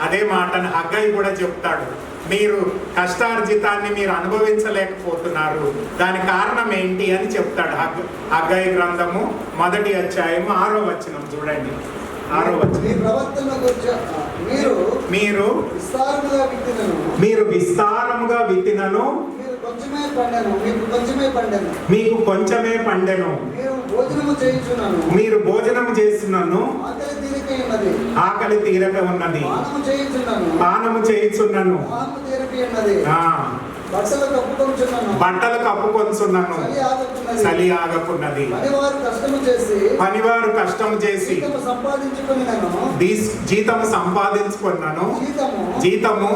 అదే మాటను హగ్గై కూడా చెప్తాడు. మీరు కష్టార్జితాన్ని మీరు అనుభవించలేకపోతున్నారు, దాని కారణం ఏంటి అని చెప్తాడు. హగ్గై గ్రంథము 1వ అధ్యాయం 6వ వచనం చూడండి. 6వ వచనం, మీరు విస్తారముగా విత్తినను మీకు కొంచెమే పండెను, మీరు భోజనము చేస్తున్నాను ఆకలి తీరక ఉన్నది, పానము చేయుచున్నను బట్టలు కప్పుకొంచున్నాను చలి ఆగకున్నది. పనివారు కష్టము చేసి జీతము సంపాదించుకున్నాను, జీతము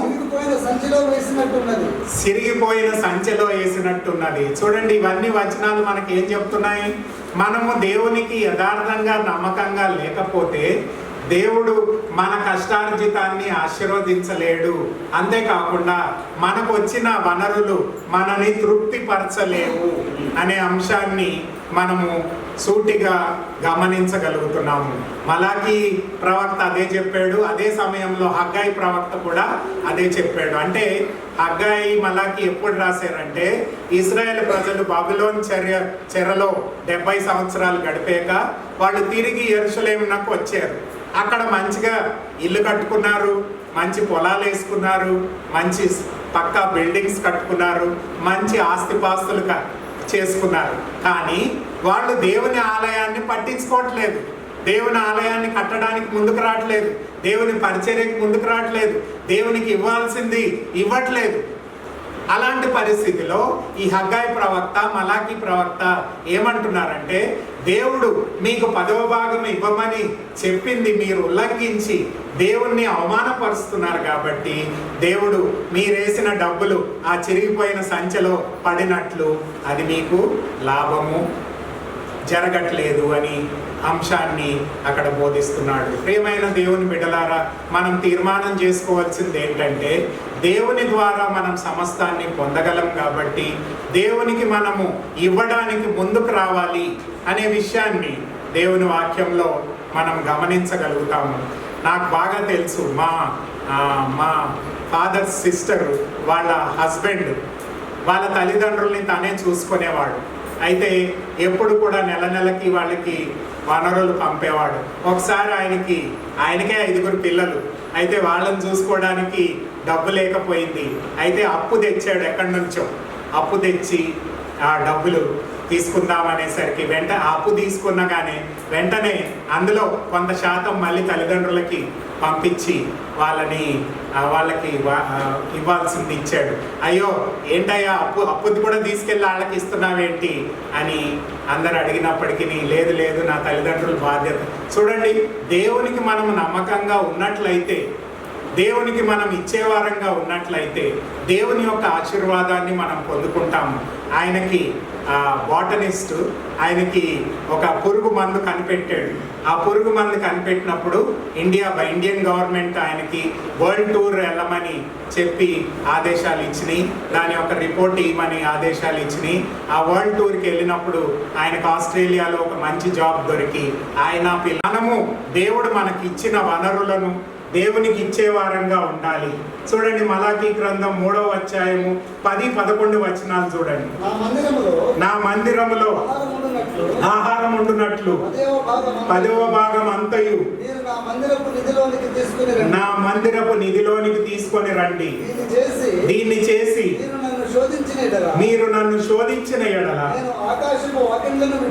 సిరిగిపోయిన సంచిలో వేసినట్టున్నది. చూడండి, ఇవన్నీ వచనాలు మనకి ఏం చెప్తున్నాయి? మనము దేవునికి యథార్థంగా నమ్మకంగా లేకపోతే దేవుడు మన కష్టార్జితాన్ని ఆశీర్వదించలేడు. అంతేకాకుండా మనకు వచ్చిన వనరులు మనని తృప్తిపరచలేవు అనే అంశాన్ని మనము సూటిగా గమనించగలుగుతున్నాము. మలాకీ ప్రవక్త అదే చెప్పాడు, అదే సమయంలో హగ్గై ప్రవక్త కూడా అదే చెప్పాడు. అంటే హగ్గై మలాకీ ఎప్పుడు రాశారంటే, ఇశ్రాయేల్ ప్రజలు బబులోను చెరలో 70 సంవత్సరాలు గడిపాక వాళ్ళు తిరిగి యెరూషలేమునకు వచ్చారు. అక్కడ మంచిగా ఇల్లు కట్టుకున్నారు, మంచి పొలాలు వేసుకున్నారు, మంచి పక్కా బిల్డింగ్స్ కట్టుకున్నారు, మంచి ఆస్తిపాస్తులు చేసుకున్నారు. కానీ వాళ్ళు దేవుని ఆలయాన్ని పట్టించుకోవట్లేదు, దేవుని ఆలయాన్ని కట్టడానికి ముందుకు రావట్లేదు, దేవుని పరిచర్యకి ముందుకు రావట్లేదు, దేవునికి ఇవ్వాల్సింది ఇవ్వట్లేదు. అలాంటి పరిస్థితిలో ఈ హగ్గై ప్రవక్త, మలాకీ ప్రవక్త ఏమంటున్నారంటే, దేవుడు మీకు 10వ భాగం ఇవ్వమని చెప్పింది మీరు ఉల్లంఘించి దేవుణ్ణి అవమానపరుస్తున్నారు కాబట్టి దేవుడు మీరేసిన డబ్బులు ఆ చిరిగిపోయిన సంచిలో పడినట్లు అది మీకు లాభము జరగట్లేదు అని అంశాన్ని అక్కడ బోధిస్తున్నాడు. ప్రియమైన దేవుని బిడ్డలారా, మనం తీర్మానం చేసుకోవాల్సింది ఏంటంటే, దేవుని ద్వారా మనం సమస్తాన్ని పొందగలం కాబట్టి దేవునికి మనము ఇవ్వడానికి ముందుకు రావాలి అనే విషయాన్ని దేవుని వాక్యంలో మనం గమనించగలుగుతాము. నాకు బాగా తెలుసు, మా ఫాదర్ సిస్టర్ వాళ్ళ హస్బెండ్ వాళ్ళ తల్లిదండ్రుల్ని తనే చూసుకునేవాడు. అయితే ఎప్పుడు కూడా నెలకి వాళ్ళకి వనరులు పంపేవాడు. ఒకసారి ఆయనకే 5 పిల్లలు. అయితే వాళ్ళని చూసుకోవడానికి డబ్బు లేకపోయింది. అయితే అప్పు తెచ్చాడు, ఎక్కడి నుంచో అప్పు తెచ్చి ఆ డబ్బులు తీసుకుందామనేసరికి అప్పు తీసుకున్నా కానీ వెంటనే అందులో కొంత శాతం మళ్ళీ తల్లిదండ్రులకి పంపించి వాళ్ళకి ఇవ్వాల్సింది ఇచ్చాడు. అయ్యో ఏంటయ్యా అప్పుది కూడా తీసుకెళ్ళి వాళ్ళకి ఇస్తున్నావేంటి అని అందరు అడిగినప్పటికీ లేదు నా తల్లిదండ్రుల బాధ్యత. చూడండి, దేవునికి మనం నమ్మకంగా ఉన్నట్లయితే దేవునికి మనం ఇచ్చేవారంగా ఉన్నట్లయితే దేవుని యొక్క ఆశీర్వాదాన్ని మనం పొందుకుంటాము. ఆయనకి బాటనిస్ట్ ఆయనకి ఒక పురుగు మందు కనిపెట్టాడు. ఆ పురుగు మందు కనిపెట్టినప్పుడు ఇండియన్ గవర్నమెంట్ ఆయనకి వరల్డ్ టూర్ వెళ్ళమని చెప్పి ఆదేశాలు ఇచ్చినాయి. దాని యొక్క రిపోర్ట్ ఇవ్వమని ఆదేశాలు ఇచ్చినాయి. ఆ వరల్డ్ టూర్కి వెళ్ళినప్పుడు ఆయనకు ఆస్ట్రేలియాలో ఒక మంచి జాబ్ దొరికి మనము దేవుడు మనకి ఇచ్చిన వనరులను దేవునికి ఇచ్చేవారంగా ఉండాలి. చూడండి, మలాకీ గ్రంథం 3వ అధ్యాయము 10-11 వచనాలు చూడండి. నా మందిరములో ఆహారం ఉండునట్లు 10వ భాగం అంతయు నా మందిరపు నిధిలోనికి తీసుకొని రండి. దీన్ని చేసి మీరు నన్ను శోధించిన ఎడల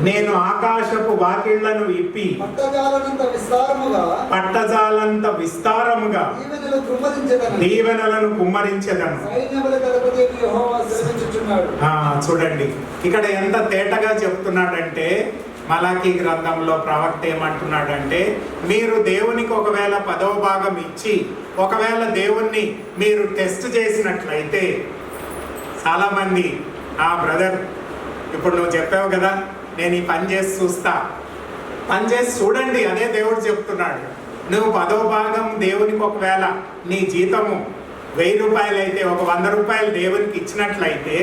నేను ఆకాశపు వాకిళ్లను విప్పి పట్టజాలంత విస్తారముగా దీవెనలను కుమ్మరించెదను. చూడండి, ఇక్కడ ఎంత తేటగా చెప్తున్నాడంటే, మలాకీ గ్రంథంలో ప్రవక్త ఏమంటున్నాడంటే, మీరు దేవునికి ఒకవేళ 10వ భాగం ఇచ్చి ఒకవేళ దేవుణ్ణి మీరు టెస్ట్ చేసినట్లయితే, చాలామంది బ్రదర్ ఇప్పుడు నువ్వు చెప్పావు కదా, నేను ఈ పని చేసి చూస్తా, పని చేసి చూడండి, అదే దేవుడు చెప్తున్నాడు. నువ్వు 10వ భాగం దేవునికి ఒకవేళ నీ జీతము 1000 రూపాయలు అయితే ఒక 100 రూపాయలు దేవునికి ఇచ్చినట్లయితే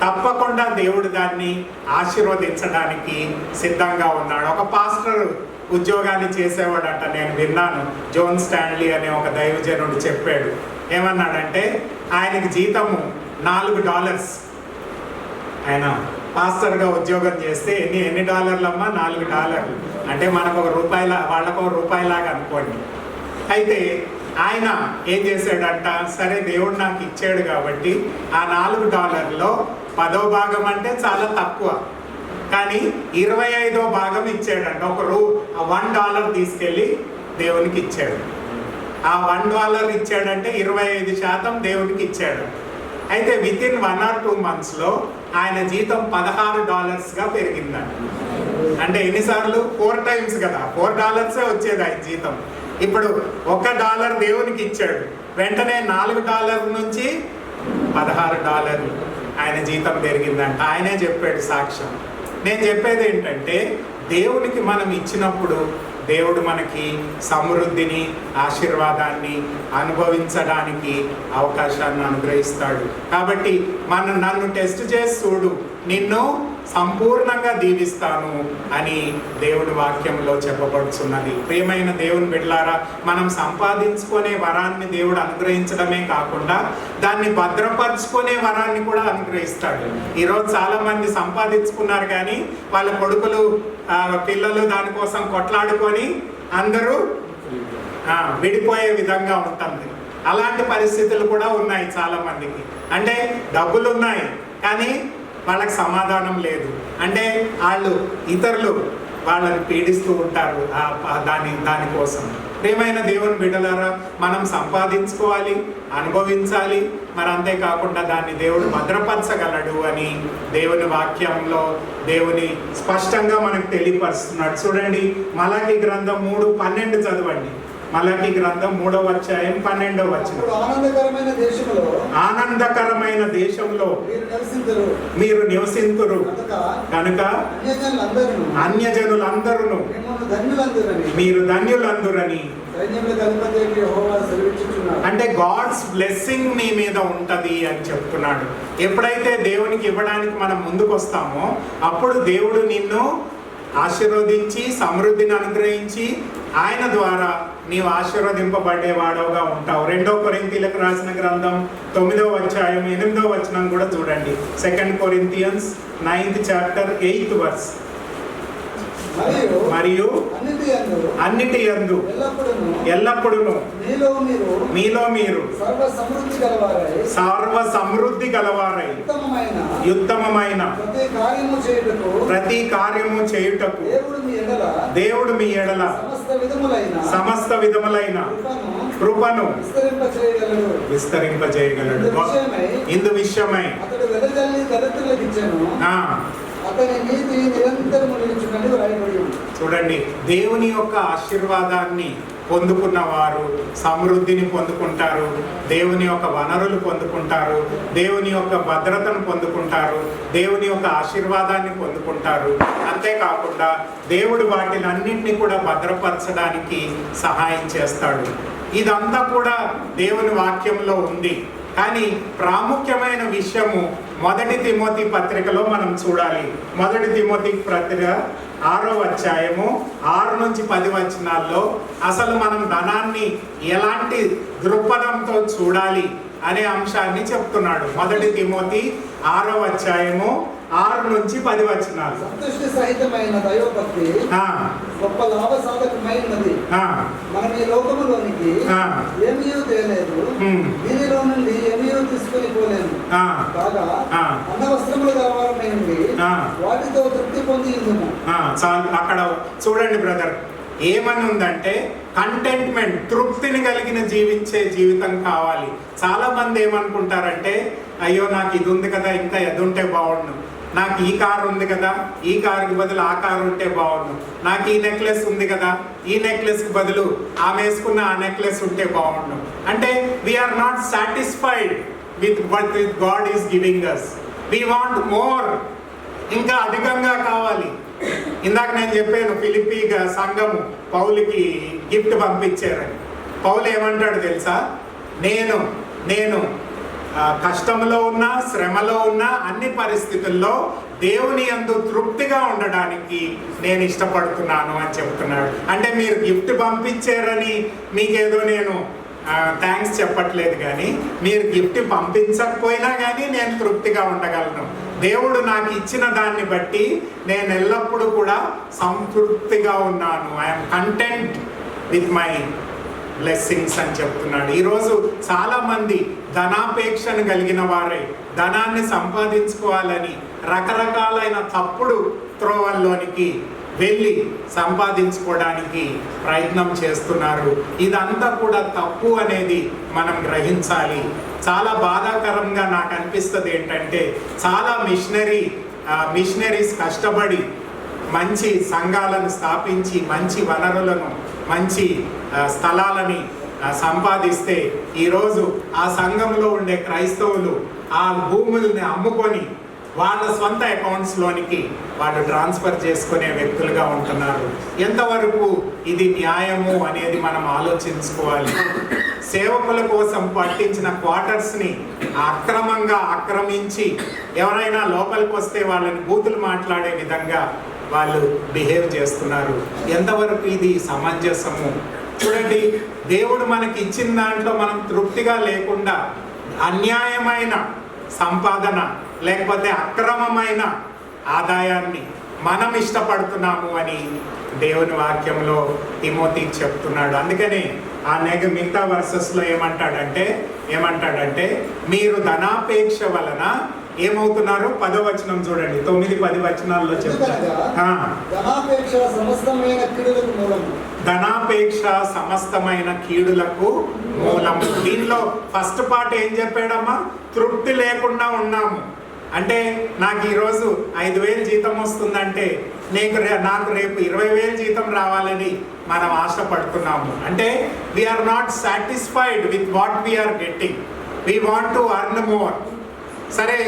తప్పకుండా దేవుడు దాన్ని ఆశీర్వదించడానికి సిద్ధంగా ఉన్నాడు. ఒక పాస్టర్ ఉద్యోగాన్ని చేసేవాడట, నేను విన్నాను. జోన్ స్టాన్లీ అనే ఒక దైవజనుడు చెప్పాడు. ఏమన్నాడంటే, ఆయనకి జీతము $4. ఆయన పాస్టర్గా ఉద్యోగం చేస్తే ఎన్ని డాలర్లమ్మా? $4. అంటే మనకు ₹1, వాళ్ళకు ₹1 అనుకోండి. అయితే ఆయన ఏం చేశాడంట, సరే దేవుడు నాకు ఇచ్చాడు కాబట్టి ఆ $4లో 10వ భాగం అంటే చాలా తక్కువ, కానీ 25వ భాగం ఇచ్చాడంట. $1 తీసుకెళ్ళి దేవునికి ఇచ్చాడు. ఆ $1 ఇచ్చాడంటే 25% దేవునికి ఇచ్చాడు. అయితే వితిన్ 1 or 2 monthsలో ఆయన జీతం $16గా పెరిగిందంట. అంటే ఎన్నిసార్లు? 4 times కదా, $4 వచ్చేది ఆయన జీతం. ఇప్పుడు $1 దేవునికి ఇచ్చాడు, వెంటనే $4 నుంచి $16 ఆయన జీతం పెరిగిందంట. ఆయనే చెప్పాడు సాక్ష్యం. నేను చెప్పేది ఏంటంటే, దేవునికి మనం ఇచ్చినప్పుడు దేవుడు మనకి సమృద్ధిని, ఆశీర్వాదాన్ని అనుభవించడానికి అవకాశాన్ని అనుగ్రహిస్తాడు. కాబట్టి నన్ను టెస్ట్ చేసి చూడు, నిన్ను సంపూర్ణంగా దీవిస్తాను అని దేవుడి వాక్యంలో చెప్పబడుతున్నది. ప్రియమైన దేవుని బిడ్డలారా, మనం సంపాదించుకునే వరాన్ని దేవుడు అనుగ్రహించడమే కాకుండా దాన్ని భద్రపరుచుకునే వరాన్ని కూడా అనుగ్రహిస్తాడు. ఈరోజు చాలా మంది సంపాదించుకున్నారు కానీ వాళ్ళ కొడుకులు పిల్లలు దానికోసం కొట్లాడుకొని అందరూ విడిపోయే విధంగా ఉంటుంది. అలాంటి పరిస్థితులు కూడా ఉన్నాయి చాలా మందికి. అంటే డబ్బులు ఉన్నాయి కానీ వాళ్ళకి సమాధానం లేదు. అంటే వాళ్ళు ఇతరులు వాళ్ళని పీడిస్తూ ఉంటారు దానికోసం. ప్రియమైన దేవుని బిడ్డలారా, మనం సంపాదించుకోవాలి, అనుభవించాలి, మరి అంతేకాకుండా దాన్ని దేవుడు భద్రపరచగలడు అని దేవుని వాక్యంలో దేవుని స్పష్టంగా మనకు తెలియపరుస్తున్నాడు. చూడండి, మలాకీ గ్రంథం 3:12 చదవండి. మలాకీ గ్రంథం 3వ అధ్యాయం 12వ వచనం. ఆనందకరమైన దేశంలో మీరు నివసింతురు కనుక అన్యజనులందరూ మీరు ధన్యులందురని. అంటే గాడ్స్ బ్లెస్సింగ్ మీ మీద ఉంటది అని చెప్తున్నాడు. ఎప్పుడైతే దేవునికి ఇవ్వడానికి మనం ముందుకు వస్తామో అప్పుడు దేవుడు నిన్ను ఆశీర్వదించి సమృద్ధిని అనుగ్రహించి ఆయన ద్వారా నీవు ఆశీర్వదింపబడేవాడవుగా ఉంటావు. 2 కొరింథీయులకు రాసిన గ్రంథం 9వ అధ్యాయం 8వ వచనం కూడా చూడండి. 2 Corinthians 9th chapter 8th verse. మరియు అన్నిటి యందు ఎల్లప్పుడూ మీలో మీరు సర్వ సమృద్ధి గలవారై ఉత్తమమైన ప్రతి కార్యము చేయుటకు దేవుడు మీ ఎడల సమస్త విధములైన కృపను విస్తరింపజేయగలడు. ఇందు విషయమై అతని నీతి నిరంతరము నిలుచున్నది రాయబడి ఉంది. చూడండి, దేవుని యొక్క ఆశీర్వాదాన్ని పొందుకున్న వారు సమృద్ధిని పొందుకుంటారు, దేవుని యొక్క వనరులు పొందుకుంటారు, దేవుని యొక్క భద్రతను పొందుకుంటారు, దేవుని యొక్క ఆశీర్వాదాన్ని పొందుకుంటారు. అంతేకాకుండా దేవుడు వాటిలన్నింటినీ కూడా భద్రపరచడానికి సహాయం చేస్తాడు. ఇదంతా కూడా దేవుని వాక్యంలో ఉంది. కానీ ప్రాముఖ్యమైన విషయము 1 తిమోతి పత్రికలో మనం చూడాలి. 1 తిమోతి పత్రిక 6వ అధ్యాయము 6 నుంచి 10 వచనాల్లో అసలు మనం ధనాన్ని ఎలాంటి దృక్పథంతో చూడాలి అనే అంశాన్ని చెప్తున్నాడు. 1 తిమోతి 6వ అధ్యాయము 6 నుంచి 10 వచనాలు. సంతుష్టి సహితమైన దైవభక్తి గొప్ప లాభ సాధకమైనది. మనం ఈ లోకములోనికి ఏమీ తేలేదు, దీనిలో నుండి ఏమీ తీసుకుని పోలేము. కాగా అన్న వస్త్రముల గలవారమై ఉండి వాటితో తృప్తి పొంది ఉందుము. అక్కడ చూడండి బ్రదర్, ఏమని ఉందంటే కంటెంట్మెంట్, తృప్తిని కలిగిన జీవించే జీవితం కావాలి. చాలా మంది ఏమనుకుంటారంటే, అయ్యో నాకు ఇది ఉంది కదా, ఇంకా ఇది ఉంటే బాగుండు, నాకు ఈ కారు ఉంది కదా, ఈ కారుకి బదులు ఆ కారు ఉంటే బాగుండు, నాకు ఈ నెక్లెస్ ఉంది కదా, ఈ నెక్లెస్కి బదులు ఆమె వేసుకున్న ఆ నెక్లెస్ ఉంటే బాగుండు. అంటే we're not satisfied with what God is giving us. We want more, ఇంకా అధికంగా కావాలి. ఇందాక నేను చెప్పాను, ఫిలిప్పీ సంఘము పౌలుకి గిఫ్ట్ పంపించారని. పౌలు ఏమంటాడు తెలుసా? నేను కష్టంలో ఉన్నా, శ్రమలో ఉన్నా, అన్ని పరిస్థితుల్లో దేవుని యందు తృప్తిగా ఉండడానికి నేను ఇష్టపడుతున్నాను అని చెప్తున్నాడు. అంటే మీరు గిఫ్ట్ పంపించారని మీకేదో నేను థ్యాంక్స్ చెప్పట్లేదు, కానీ మీరు గిఫ్ట్ పంపించకపోయినా కానీ నేను తృప్తిగా ఉండగలను. దేవుడు నాకు ఇచ్చిన దాన్ని బట్టి నేను ఎల్లప్పుడూ కూడా సంతృప్తిగా ఉన్నాను. I'm content with my blessings అని చెప్తున్నాడు. ఈరోజు చాలామంది ధనాపేక్షను కలిగిన వారే ధనాన్ని సంపాదించుకోవాలని రకరకాలైన తప్పుడు త్రోవల్లోనికి వెళ్ళి సంపాదించుకోవడానికి ప్రయత్నం చేస్తున్నారు. ఇదంతా కూడా తప్పు అనేది మనం గ్రహించాలి. చాలా బాధాకరంగా నాకు అనిపిస్తుంది ఏంటంటే, చాలా మిషనరీస్ కష్టపడి మంచి సంఘాలను స్థాపించి మంచి వనరులను, మంచి స్థలాలని సంపాదిస్తే ఈరోజు ఆ సంఘంలో ఉండే క్రైస్తవులు ఆ భూముల్ని అమ్ముకొని వాళ్ళ సొంత అకౌంట్స్లోనికి వాళ్ళు ట్రాన్స్ఫర్ చేసుకునే వ్యక్తులుగా ఉంటున్నారు. ఎంతవరకు ఇది న్యాయము అనేది మనం ఆలోచించుకోవాలి. సేవకుల కోసం పట్టించిన క్వార్టర్స్ని అక్రమంగా ఆక్రమించి ఎవరైనా లోపలికి వస్తే వాళ్ళని బూతులు మాట్లాడే విధంగా వాళ్ళు బిహేవ్ చేస్తున్నారు. ఎంతవరకు ఇది సమంజసము? చూడండి, దేవుడు మనకి ఇచ్చిన దాంట్లో మనం తృప్తిగా లేకుండా అన్యాయమైన సంపాదన లేకపోతే అక్రమమైన ఆదాయాన్ని మనం ఇష్టపడుతున్నాము అని దేవుని వాక్యంలో తిమోతికి చెప్తున్నాడు. అందుకని ఆ మిగతా వర్సెస్లో ఏమంటాడంటే మీరు ధనాపేక్ష వలన ఏమవుతున్నారు? 10వ వచనం చూడండి, 9-10 వచనాల్లో చెప్తారు. ధనాపేక్ష సమస్తమైన కీడులకు మూలము. దీనిలో ఫస్ట్ పార్ట్ ఏం చెప్పాడమ్మా? తృప్తి లేకుండా ఉన్నాము. అంటే నాకు ఈరోజు 5,000 జీతం వస్తుందంటే నాకు రేపు 20,000 జీతం రావాలని మనం ఆశపడుతున్నాము. అంటే we're not satisfied with what we're getting, we want to earn more. సరే,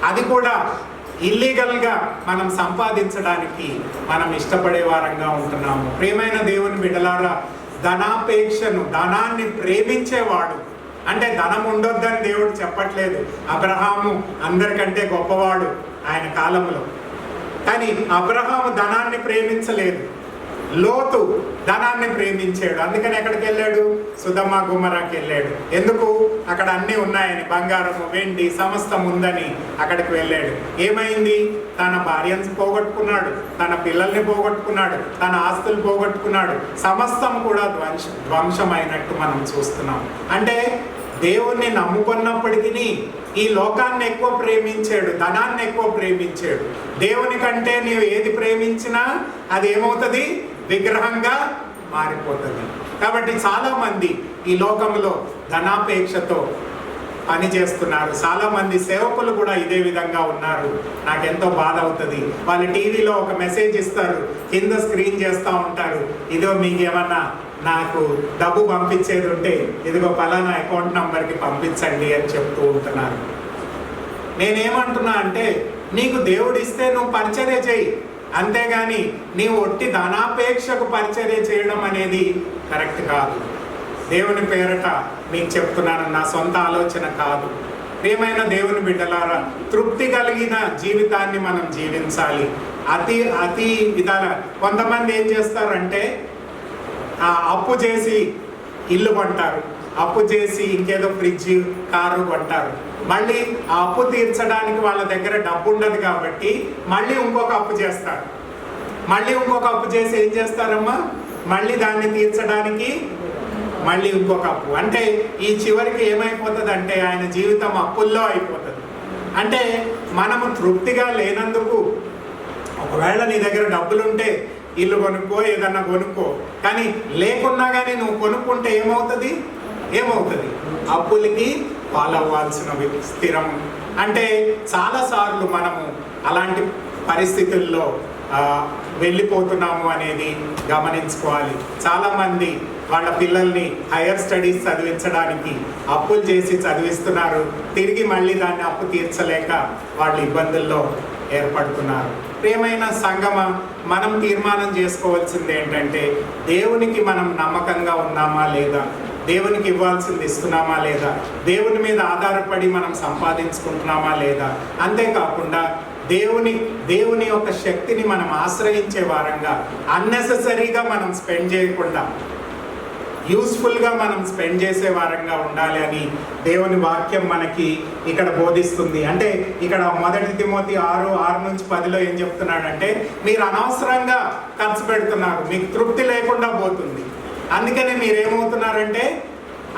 అది కూడా ఇల్లీగల్గా మనం సంపాదించడానికి మనం ఇష్టపడే వారంగా ఉంటున్నాము. ప్రియమైన దేవుని బిడ్డలారా, ధనాన్ని ప్రేమించేవాడు, అంటే ధనం ఉండొద్దని దేవుడు చెప్పట్లేదు. అబ్రహాము అందరికంటే గొప్పవాడు ఆయన కాలంలో, కానీ అబ్రహాము ధనాన్ని ప్రేమించలేదు. లోతు ధనాన్ని ప్రేమించాడు. అందుకని ఎక్కడికి వెళ్ళాడు? సుధమ గుమరాకి వెళ్ళాడు. ఎందుకు? అక్కడ అన్నీ ఉన్నాయని, బంగారము వెండి సమస్తం ఉందని అక్కడికి వెళ్ళాడు. ఏమైంది? తన భార్యను పోగొట్టుకున్నాడు, తన పిల్లల్ని పోగొట్టుకున్నాడు, తన ఆస్తులు పోగొట్టుకున్నాడు. సమస్తం కూడా ధ్వంసమైనట్టు మనం చూస్తున్నాం. అంటే దేవుణ్ణి నమ్ముకున్నప్పటికీ ఈ లోకాన్ని ఎక్కువ ప్రేమించాడు, ధనాన్ని ఎక్కువ ప్రేమించాడు. దేవుని కంటే నీవు ఏది ప్రేమించినా అది ఏమవుతుంది? విగ్రహంగా మారిపోతుంది. కాబట్టి చాలామంది ఈ లోకంలో ధనాపేక్షతో పని చేస్తున్నారు. చాలా మంది సేవకులు కూడా ఇదే విధంగా ఉన్నారు. నాకెంతో బాధ అవుతుంది. వాళ్ళు టీవీలో ఒక మెసేజ్ ఇస్తారు, కింద స్క్రీన్ చేస్తూ ఉంటారు, ఇదో మీకు ఏమన్నా నాకు డబ్బు పంపించేది ఉంటే ఇదిగో పలానా అకౌంట్ నంబర్కి పంపించండి అని చెప్తూ ఉంటున్నారు. నేనేమంటున్నా అంటే, నీకు దేవుడు ఇస్తే నువ్వు పరిచర్య చేయి, అంతేగాని నీవు ఒట్టి ధనాపేక్షకు పరిచర్య చేయడం అనేది కరెక్ట్ కాదు. దేవుని పేరట మీకు చెప్తున్నాను, నా సొంత ఆలోచన కాదు. ప్రియమైన దేవుని బిడ్డలారా, తృప్తి కలిగిన జీవితాన్ని మనం జీవించాలి. అతి విధాల కొంతమంది ఏం చేస్తారంటే, అప్పు చేసి ఇల్లు కొంటారు, అప్పు చేసి ఇంకేదో ఫ్రిడ్జ్, కారు కొంటారు. మళ్ళీ ఆ అప్పు తీర్చడానికి వాళ్ళ దగ్గర డబ్బు ఉండదు కాబట్టి మళ్ళీ ఇంకొక అప్పు చేస్తారు. మళ్ళీ ఇంకొక అప్పు చేసి ఏం చేస్తారమ్మా, మళ్ళీ దాన్ని తీర్చడానికి మళ్ళీ ఇంకొక అప్పు. అంటే ఈ చివరికి ఏమైపోతుంది అంటే ఆయన జీవితం అప్పుల్లో అయిపోతుంది. అంటే మనము తృప్తిగా లేనందుకు, ఒకవేళ నీ దగ్గర డబ్బులుంటే ఇల్లు కొనుక్కో, ఏదన్నా కొనుక్కో, కానీ లేకున్నా కానీ నువ్వు కొనుక్కుంటే ఏమవుతుంది, అప్పులకి పాలవ్వాల్సిన స్థిరం. అంటే చాలాసార్లు మనము అలాంటి పరిస్థితుల్లో వెళ్ళిపోతున్నాము అనేది గమనించుకోవాలి. చాలామంది వాళ్ళ పిల్లల్ని హైయర్ స్టడీస్ చదివించడానికి అప్పులు చేసి చదివిస్తున్నారు. తిరిగి మళ్ళీ దాన్ని అప్పు తీర్చలేక వాళ్ళు ఇబ్బందుల్లో ఏర్పడుతున్నారు. ప్రియమైన సంగమ, మనం తీర్మానం చేసుకోవాల్సింది ఏంటంటే, దేవునికి మనం నమ్మకంగా ఉన్నామా లేదా, దేవునికి ఇవ్వాల్సింది ఇస్తున్నామా లేదా, దేవుని మీద ఆధారపడి మనం సంపాదించుకుంటున్నామా లేదా, అంతేకాకుండా దేవుని యొక్క శక్తిని మనం ఆశ్రయించే వారంగా అన్నెసెసరీగా మనం స్పెండ్ చేయకుండా యూస్ఫుల్గా మనం స్పెండ్ చేసే వారంగా ఉండాలి అని దేవుని వాక్యం మనకి ఇక్కడ బోధిస్తుంది. అంటే ఇక్కడ 1 తిమోతి 6:6-10 ఏం చెప్తున్నాడంటే, మీరు అనవసరంగా ఖర్చు పెడుతున్నారు, మీకు తృప్తి లేకుండా పోతుంది. అందుకనే మీరు ఏమవుతున్నారంటే,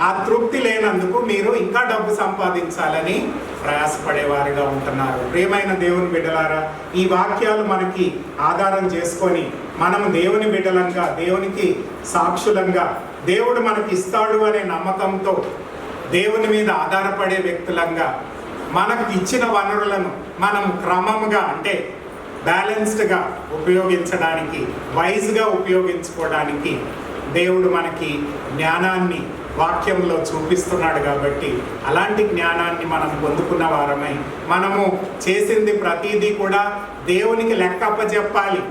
ఆ తృప్తి లేనందుకు మీరు ఇంకా డబ్బు సంపాదించాలని ప్రయాసపడేవారుగా ఉంటున్నారు. ప్రియమైన దేవుని బిడ్డలారా, ఈ వాక్యాలు మనకి ఆధారం చేసుకొని మనం దేవుని బిడ్డలంగా, దేవునికి సాక్షులంగా, దేవుడు మనకి ఇస్తాడు అనే నమ్మకంతో దేవుని మీద ఆధారపడే వ్యక్తులంగా మనకు ఇచ్చిన వనరులను మనం క్రమంగా, అంటే బ్యాలెన్స్డ్గా ఉపయోగించడానికి, వైజ్గా ఉపయోగించుకోవడానికి దేవుడు మనకి జ్ఞానాన్ని వాక్యంలో చూపిస్తున్నాడు. కాబట్టి అలాంటి జ్ఞానాన్ని మనం పొందుకున్న వారమై మనము చేసింది ప్రతిదీ కూడా దేవునికి లెక్క అప్పచెప్పాలి.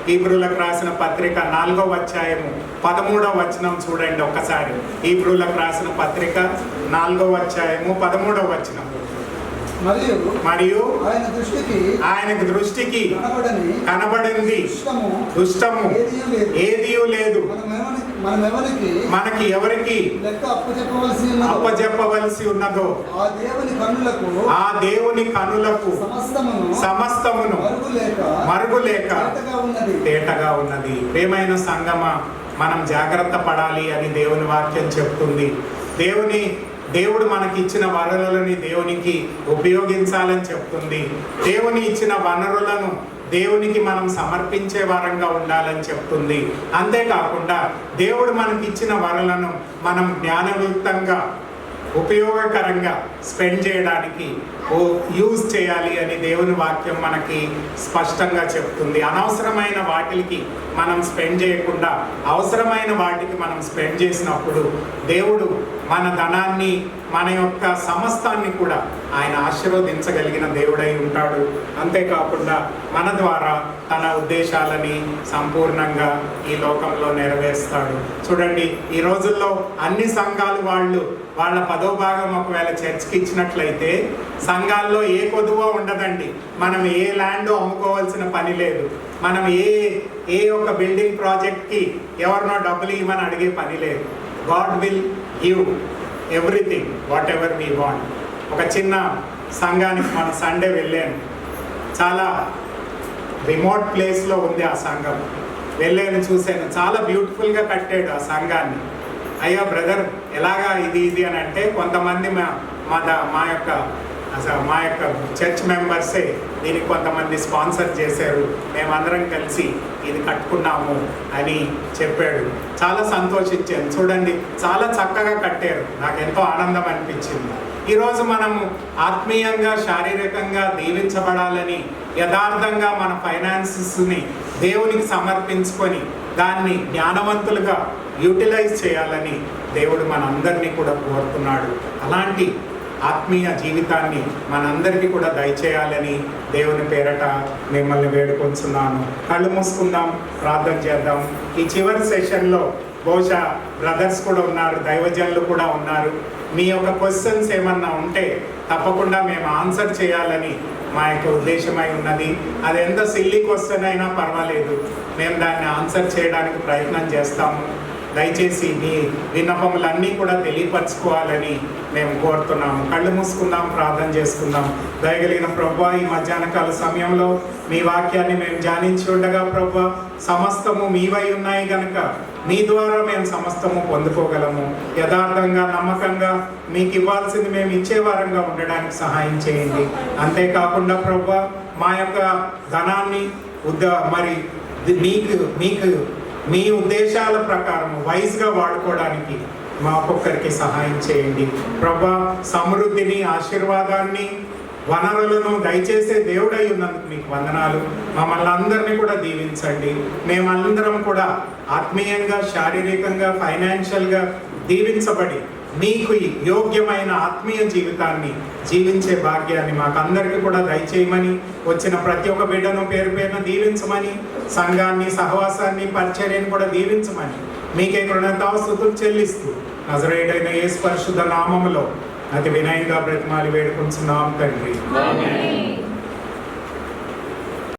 హీబ్రూలకు రాసిన పత్రిక 4వ అధ్యాయము 13వ వచనం చూడండి ఒక్కసారి. హీబ్రూలకు రాసిన పత్రిక 4వ అధ్యాయము 13వ వచనం. మరియు ఆయనకు దృష్టికి కనబడింది దుష్టము ఏదియూ లేదు, మనకి ఎవరికి అప్పచెప్పవలసి ఉన్నదో ఆ దేవుని కనులకు సమస్తమును మరుగులేక తేటగా ఉన్నది. ప్రియమైన సంగమ, మనం జాగ్రత్త పడాలి అని దేవుని వాక్యం చెప్తుంది. దేవుడు మనకి ఇచ్చిన వనరులని దేవునికి ఉపయోగించాలని చెప్తుంది. దేవుని ఇచ్చిన వనరులను దేవునికి మనం సమర్పించే వారంగా ఉండాలని చెప్తుంది. అంతేకాకుండా దేవుడు మనకి ఇచ్చిన వనరులను మనం జ్ఞానయుక్తంగా, ఉపయోగకరంగా స్పెండ్ చేయడానికి యూజ్ చేయాలి అని దేవుని వాక్యం మనకి స్పష్టంగా చెప్తుంది. అనవసరమైన వాటికి మనం స్పెండ్ చేయకుండా అవసరమైన వాటికి మనం స్పెండ్ చేసినప్పుడు దేవుడు మన ధనాన్ని, మన యొక్క సమస్తాన్ని కూడా ఆయన ఆశీర్వదించగలిగిన దేవుడై ఉంటాడు. అంతేకాకుండా మన ద్వారా తన ఉద్దేశాలని సంపూర్ణంగా ఈ లోకంలో నెరవేరుస్తాడు. చూడండి, ఈ రోజుల్లో అన్ని సంఘాలు వాళ్ళ 10వ భాగం ఒకవేళ చర్చ్కి ఇచ్చినట్లయితే సంఘాల్లో ఏ కొదువో ఉండదండి. మనం ఏ ల్యాండ్ అమ్ముకోవాల్సిన పని లేదు. మనం ఏ ఒక బిల్డింగ్ ప్రాజెక్ట్కి ఎవరినో డబ్బులు ఇవ్వమని అడిగే పని లేదు. God will give everything what ever we want. ఒక చిన్న సంఘానికి మన సండే వెళ్ళాను. చాలా రిమోట్ ప్లేస్లో ఉంది ఆ సంఘం. వెళ్ళాను, చూశాను. చాలా బ్యూటిఫుల్గా కట్టాడు ఆ సంఘాన్ని. అయ్యా బ్రదర్, ఎలాగా ఇది అని అంటే, కొంతమంది మా యొక్క అసలు మా యొక్క చర్చ్ మెంబర్సే దీనికి కొంతమంది స్పాన్సర్ చేశారు, మేమందరం కలిసి ఇది కట్టుకున్నాము అని చెప్పాడు. చాలా సంతోషించాను. చూడండి, చాలా చక్కగా కట్టారు, నాకు ఎంతో ఆనందం అనిపించింది. ఈరోజు మనము ఆత్మీయంగా శారీరకంగా దీవించబడాలని, యథార్థంగా మన ఫైనాన్సెస్ని దేవునికి సమర్పించుకొని దాన్ని జ్ఞానవంతులుగా యూటిలైజ్ చేయాలని దేవుడు మనందరినీ కూడా కోరుతున్నాడు. అలాంటి ఆత్మీయ జీవితాన్ని మనందరికీ కూడా దయచేయాలని దేవుని పేరట మిమ్మల్ని వేడుకొంచున్నాను. కళ్ళు మూసుకుందాం, ప్రార్థన చేద్దాం. ఈ చివరి సెషన్లో బహుశా బ్రదర్స్ కూడా ఉన్నారు, దైవజనులు కూడా ఉన్నారు. మీ యొక్క క్వశ్చన్స్ ఏమన్నా ఉంటే తప్పకుండా మేము ఆన్సర్ చేయాలని మా యొక్క ఉద్దేశమై ఉన్నది. అది ఎంత సిల్లీ క్వశ్చన్ అయినా పర్వాలేదు, మేము దాన్ని ఆన్సర్ చేయడానికి ప్రయత్నం చేస్తాము. దయచేసి మీ విన్నపములన్నీ కూడా తెలియపరచుకోవాలని మేము కోరుతున్నాము. కళ్ళు మూసుకుందాం, ప్రార్థన చేసుకుందాం. దయగలిగిన ప్రభువా, ఈ మధ్యాహ్నకాల సమయంలో మీ వాక్యాన్ని మేము ధ్యానించి ఉండగా ప్రభువా, సమస్తము మీవై ఉన్నాయి కనుక మీ ద్వారా మేము సమస్తము పొందుకోగలము. యథార్థంగా, నమ్మకంగా మీకు ఇవ్వాల్సింది మేము ఇచ్చే వారంగా ఉండడానికి సహాయం చేయండి. అంతేకాకుండా ప్రభువా, మా యొక్క ధనాన్ని మరి మీకు మీ ఉద్దేశాల ప్రకారం వైజ్గా వాడుకోవడానికి మా ఒక్కొక్కరికి సహాయం చేయండి. ప్రభా, సమృద్ధిని, ఆశీర్వాదాన్ని, వనరులను దయచేసే దేవుడై ఉన్నందుకు మీకు వందనాలు. మమ్మల్ని అందరినీ కూడా దీవించండి. మేమందరం కూడా ఆత్మీయంగా, శారీరకంగా, ఫైనాన్షియల్గా దీవించబడి మీకు యోగ్యమైన ఆత్మీయ జీవితాన్ని జీవించే భాగ్యాన్ని మాకందరికీ కూడా దయచేయమని, వచ్చిన ప్రతి ఒక్క బిడ్డను పేరు పేరున దీవించమని, సంఘాన్ని, సహవాసాన్ని, పరిచర్యను కూడా దీవించమని మీకే కృతజ్ఞతాస్తుతులు చెల్లిస్తూ నజరేయుడైన యేసు పరిశుద్ధ నామములో అతి వినయంగా బ్రతిమాలి వేడుకుంటున్నాం తండ్రి.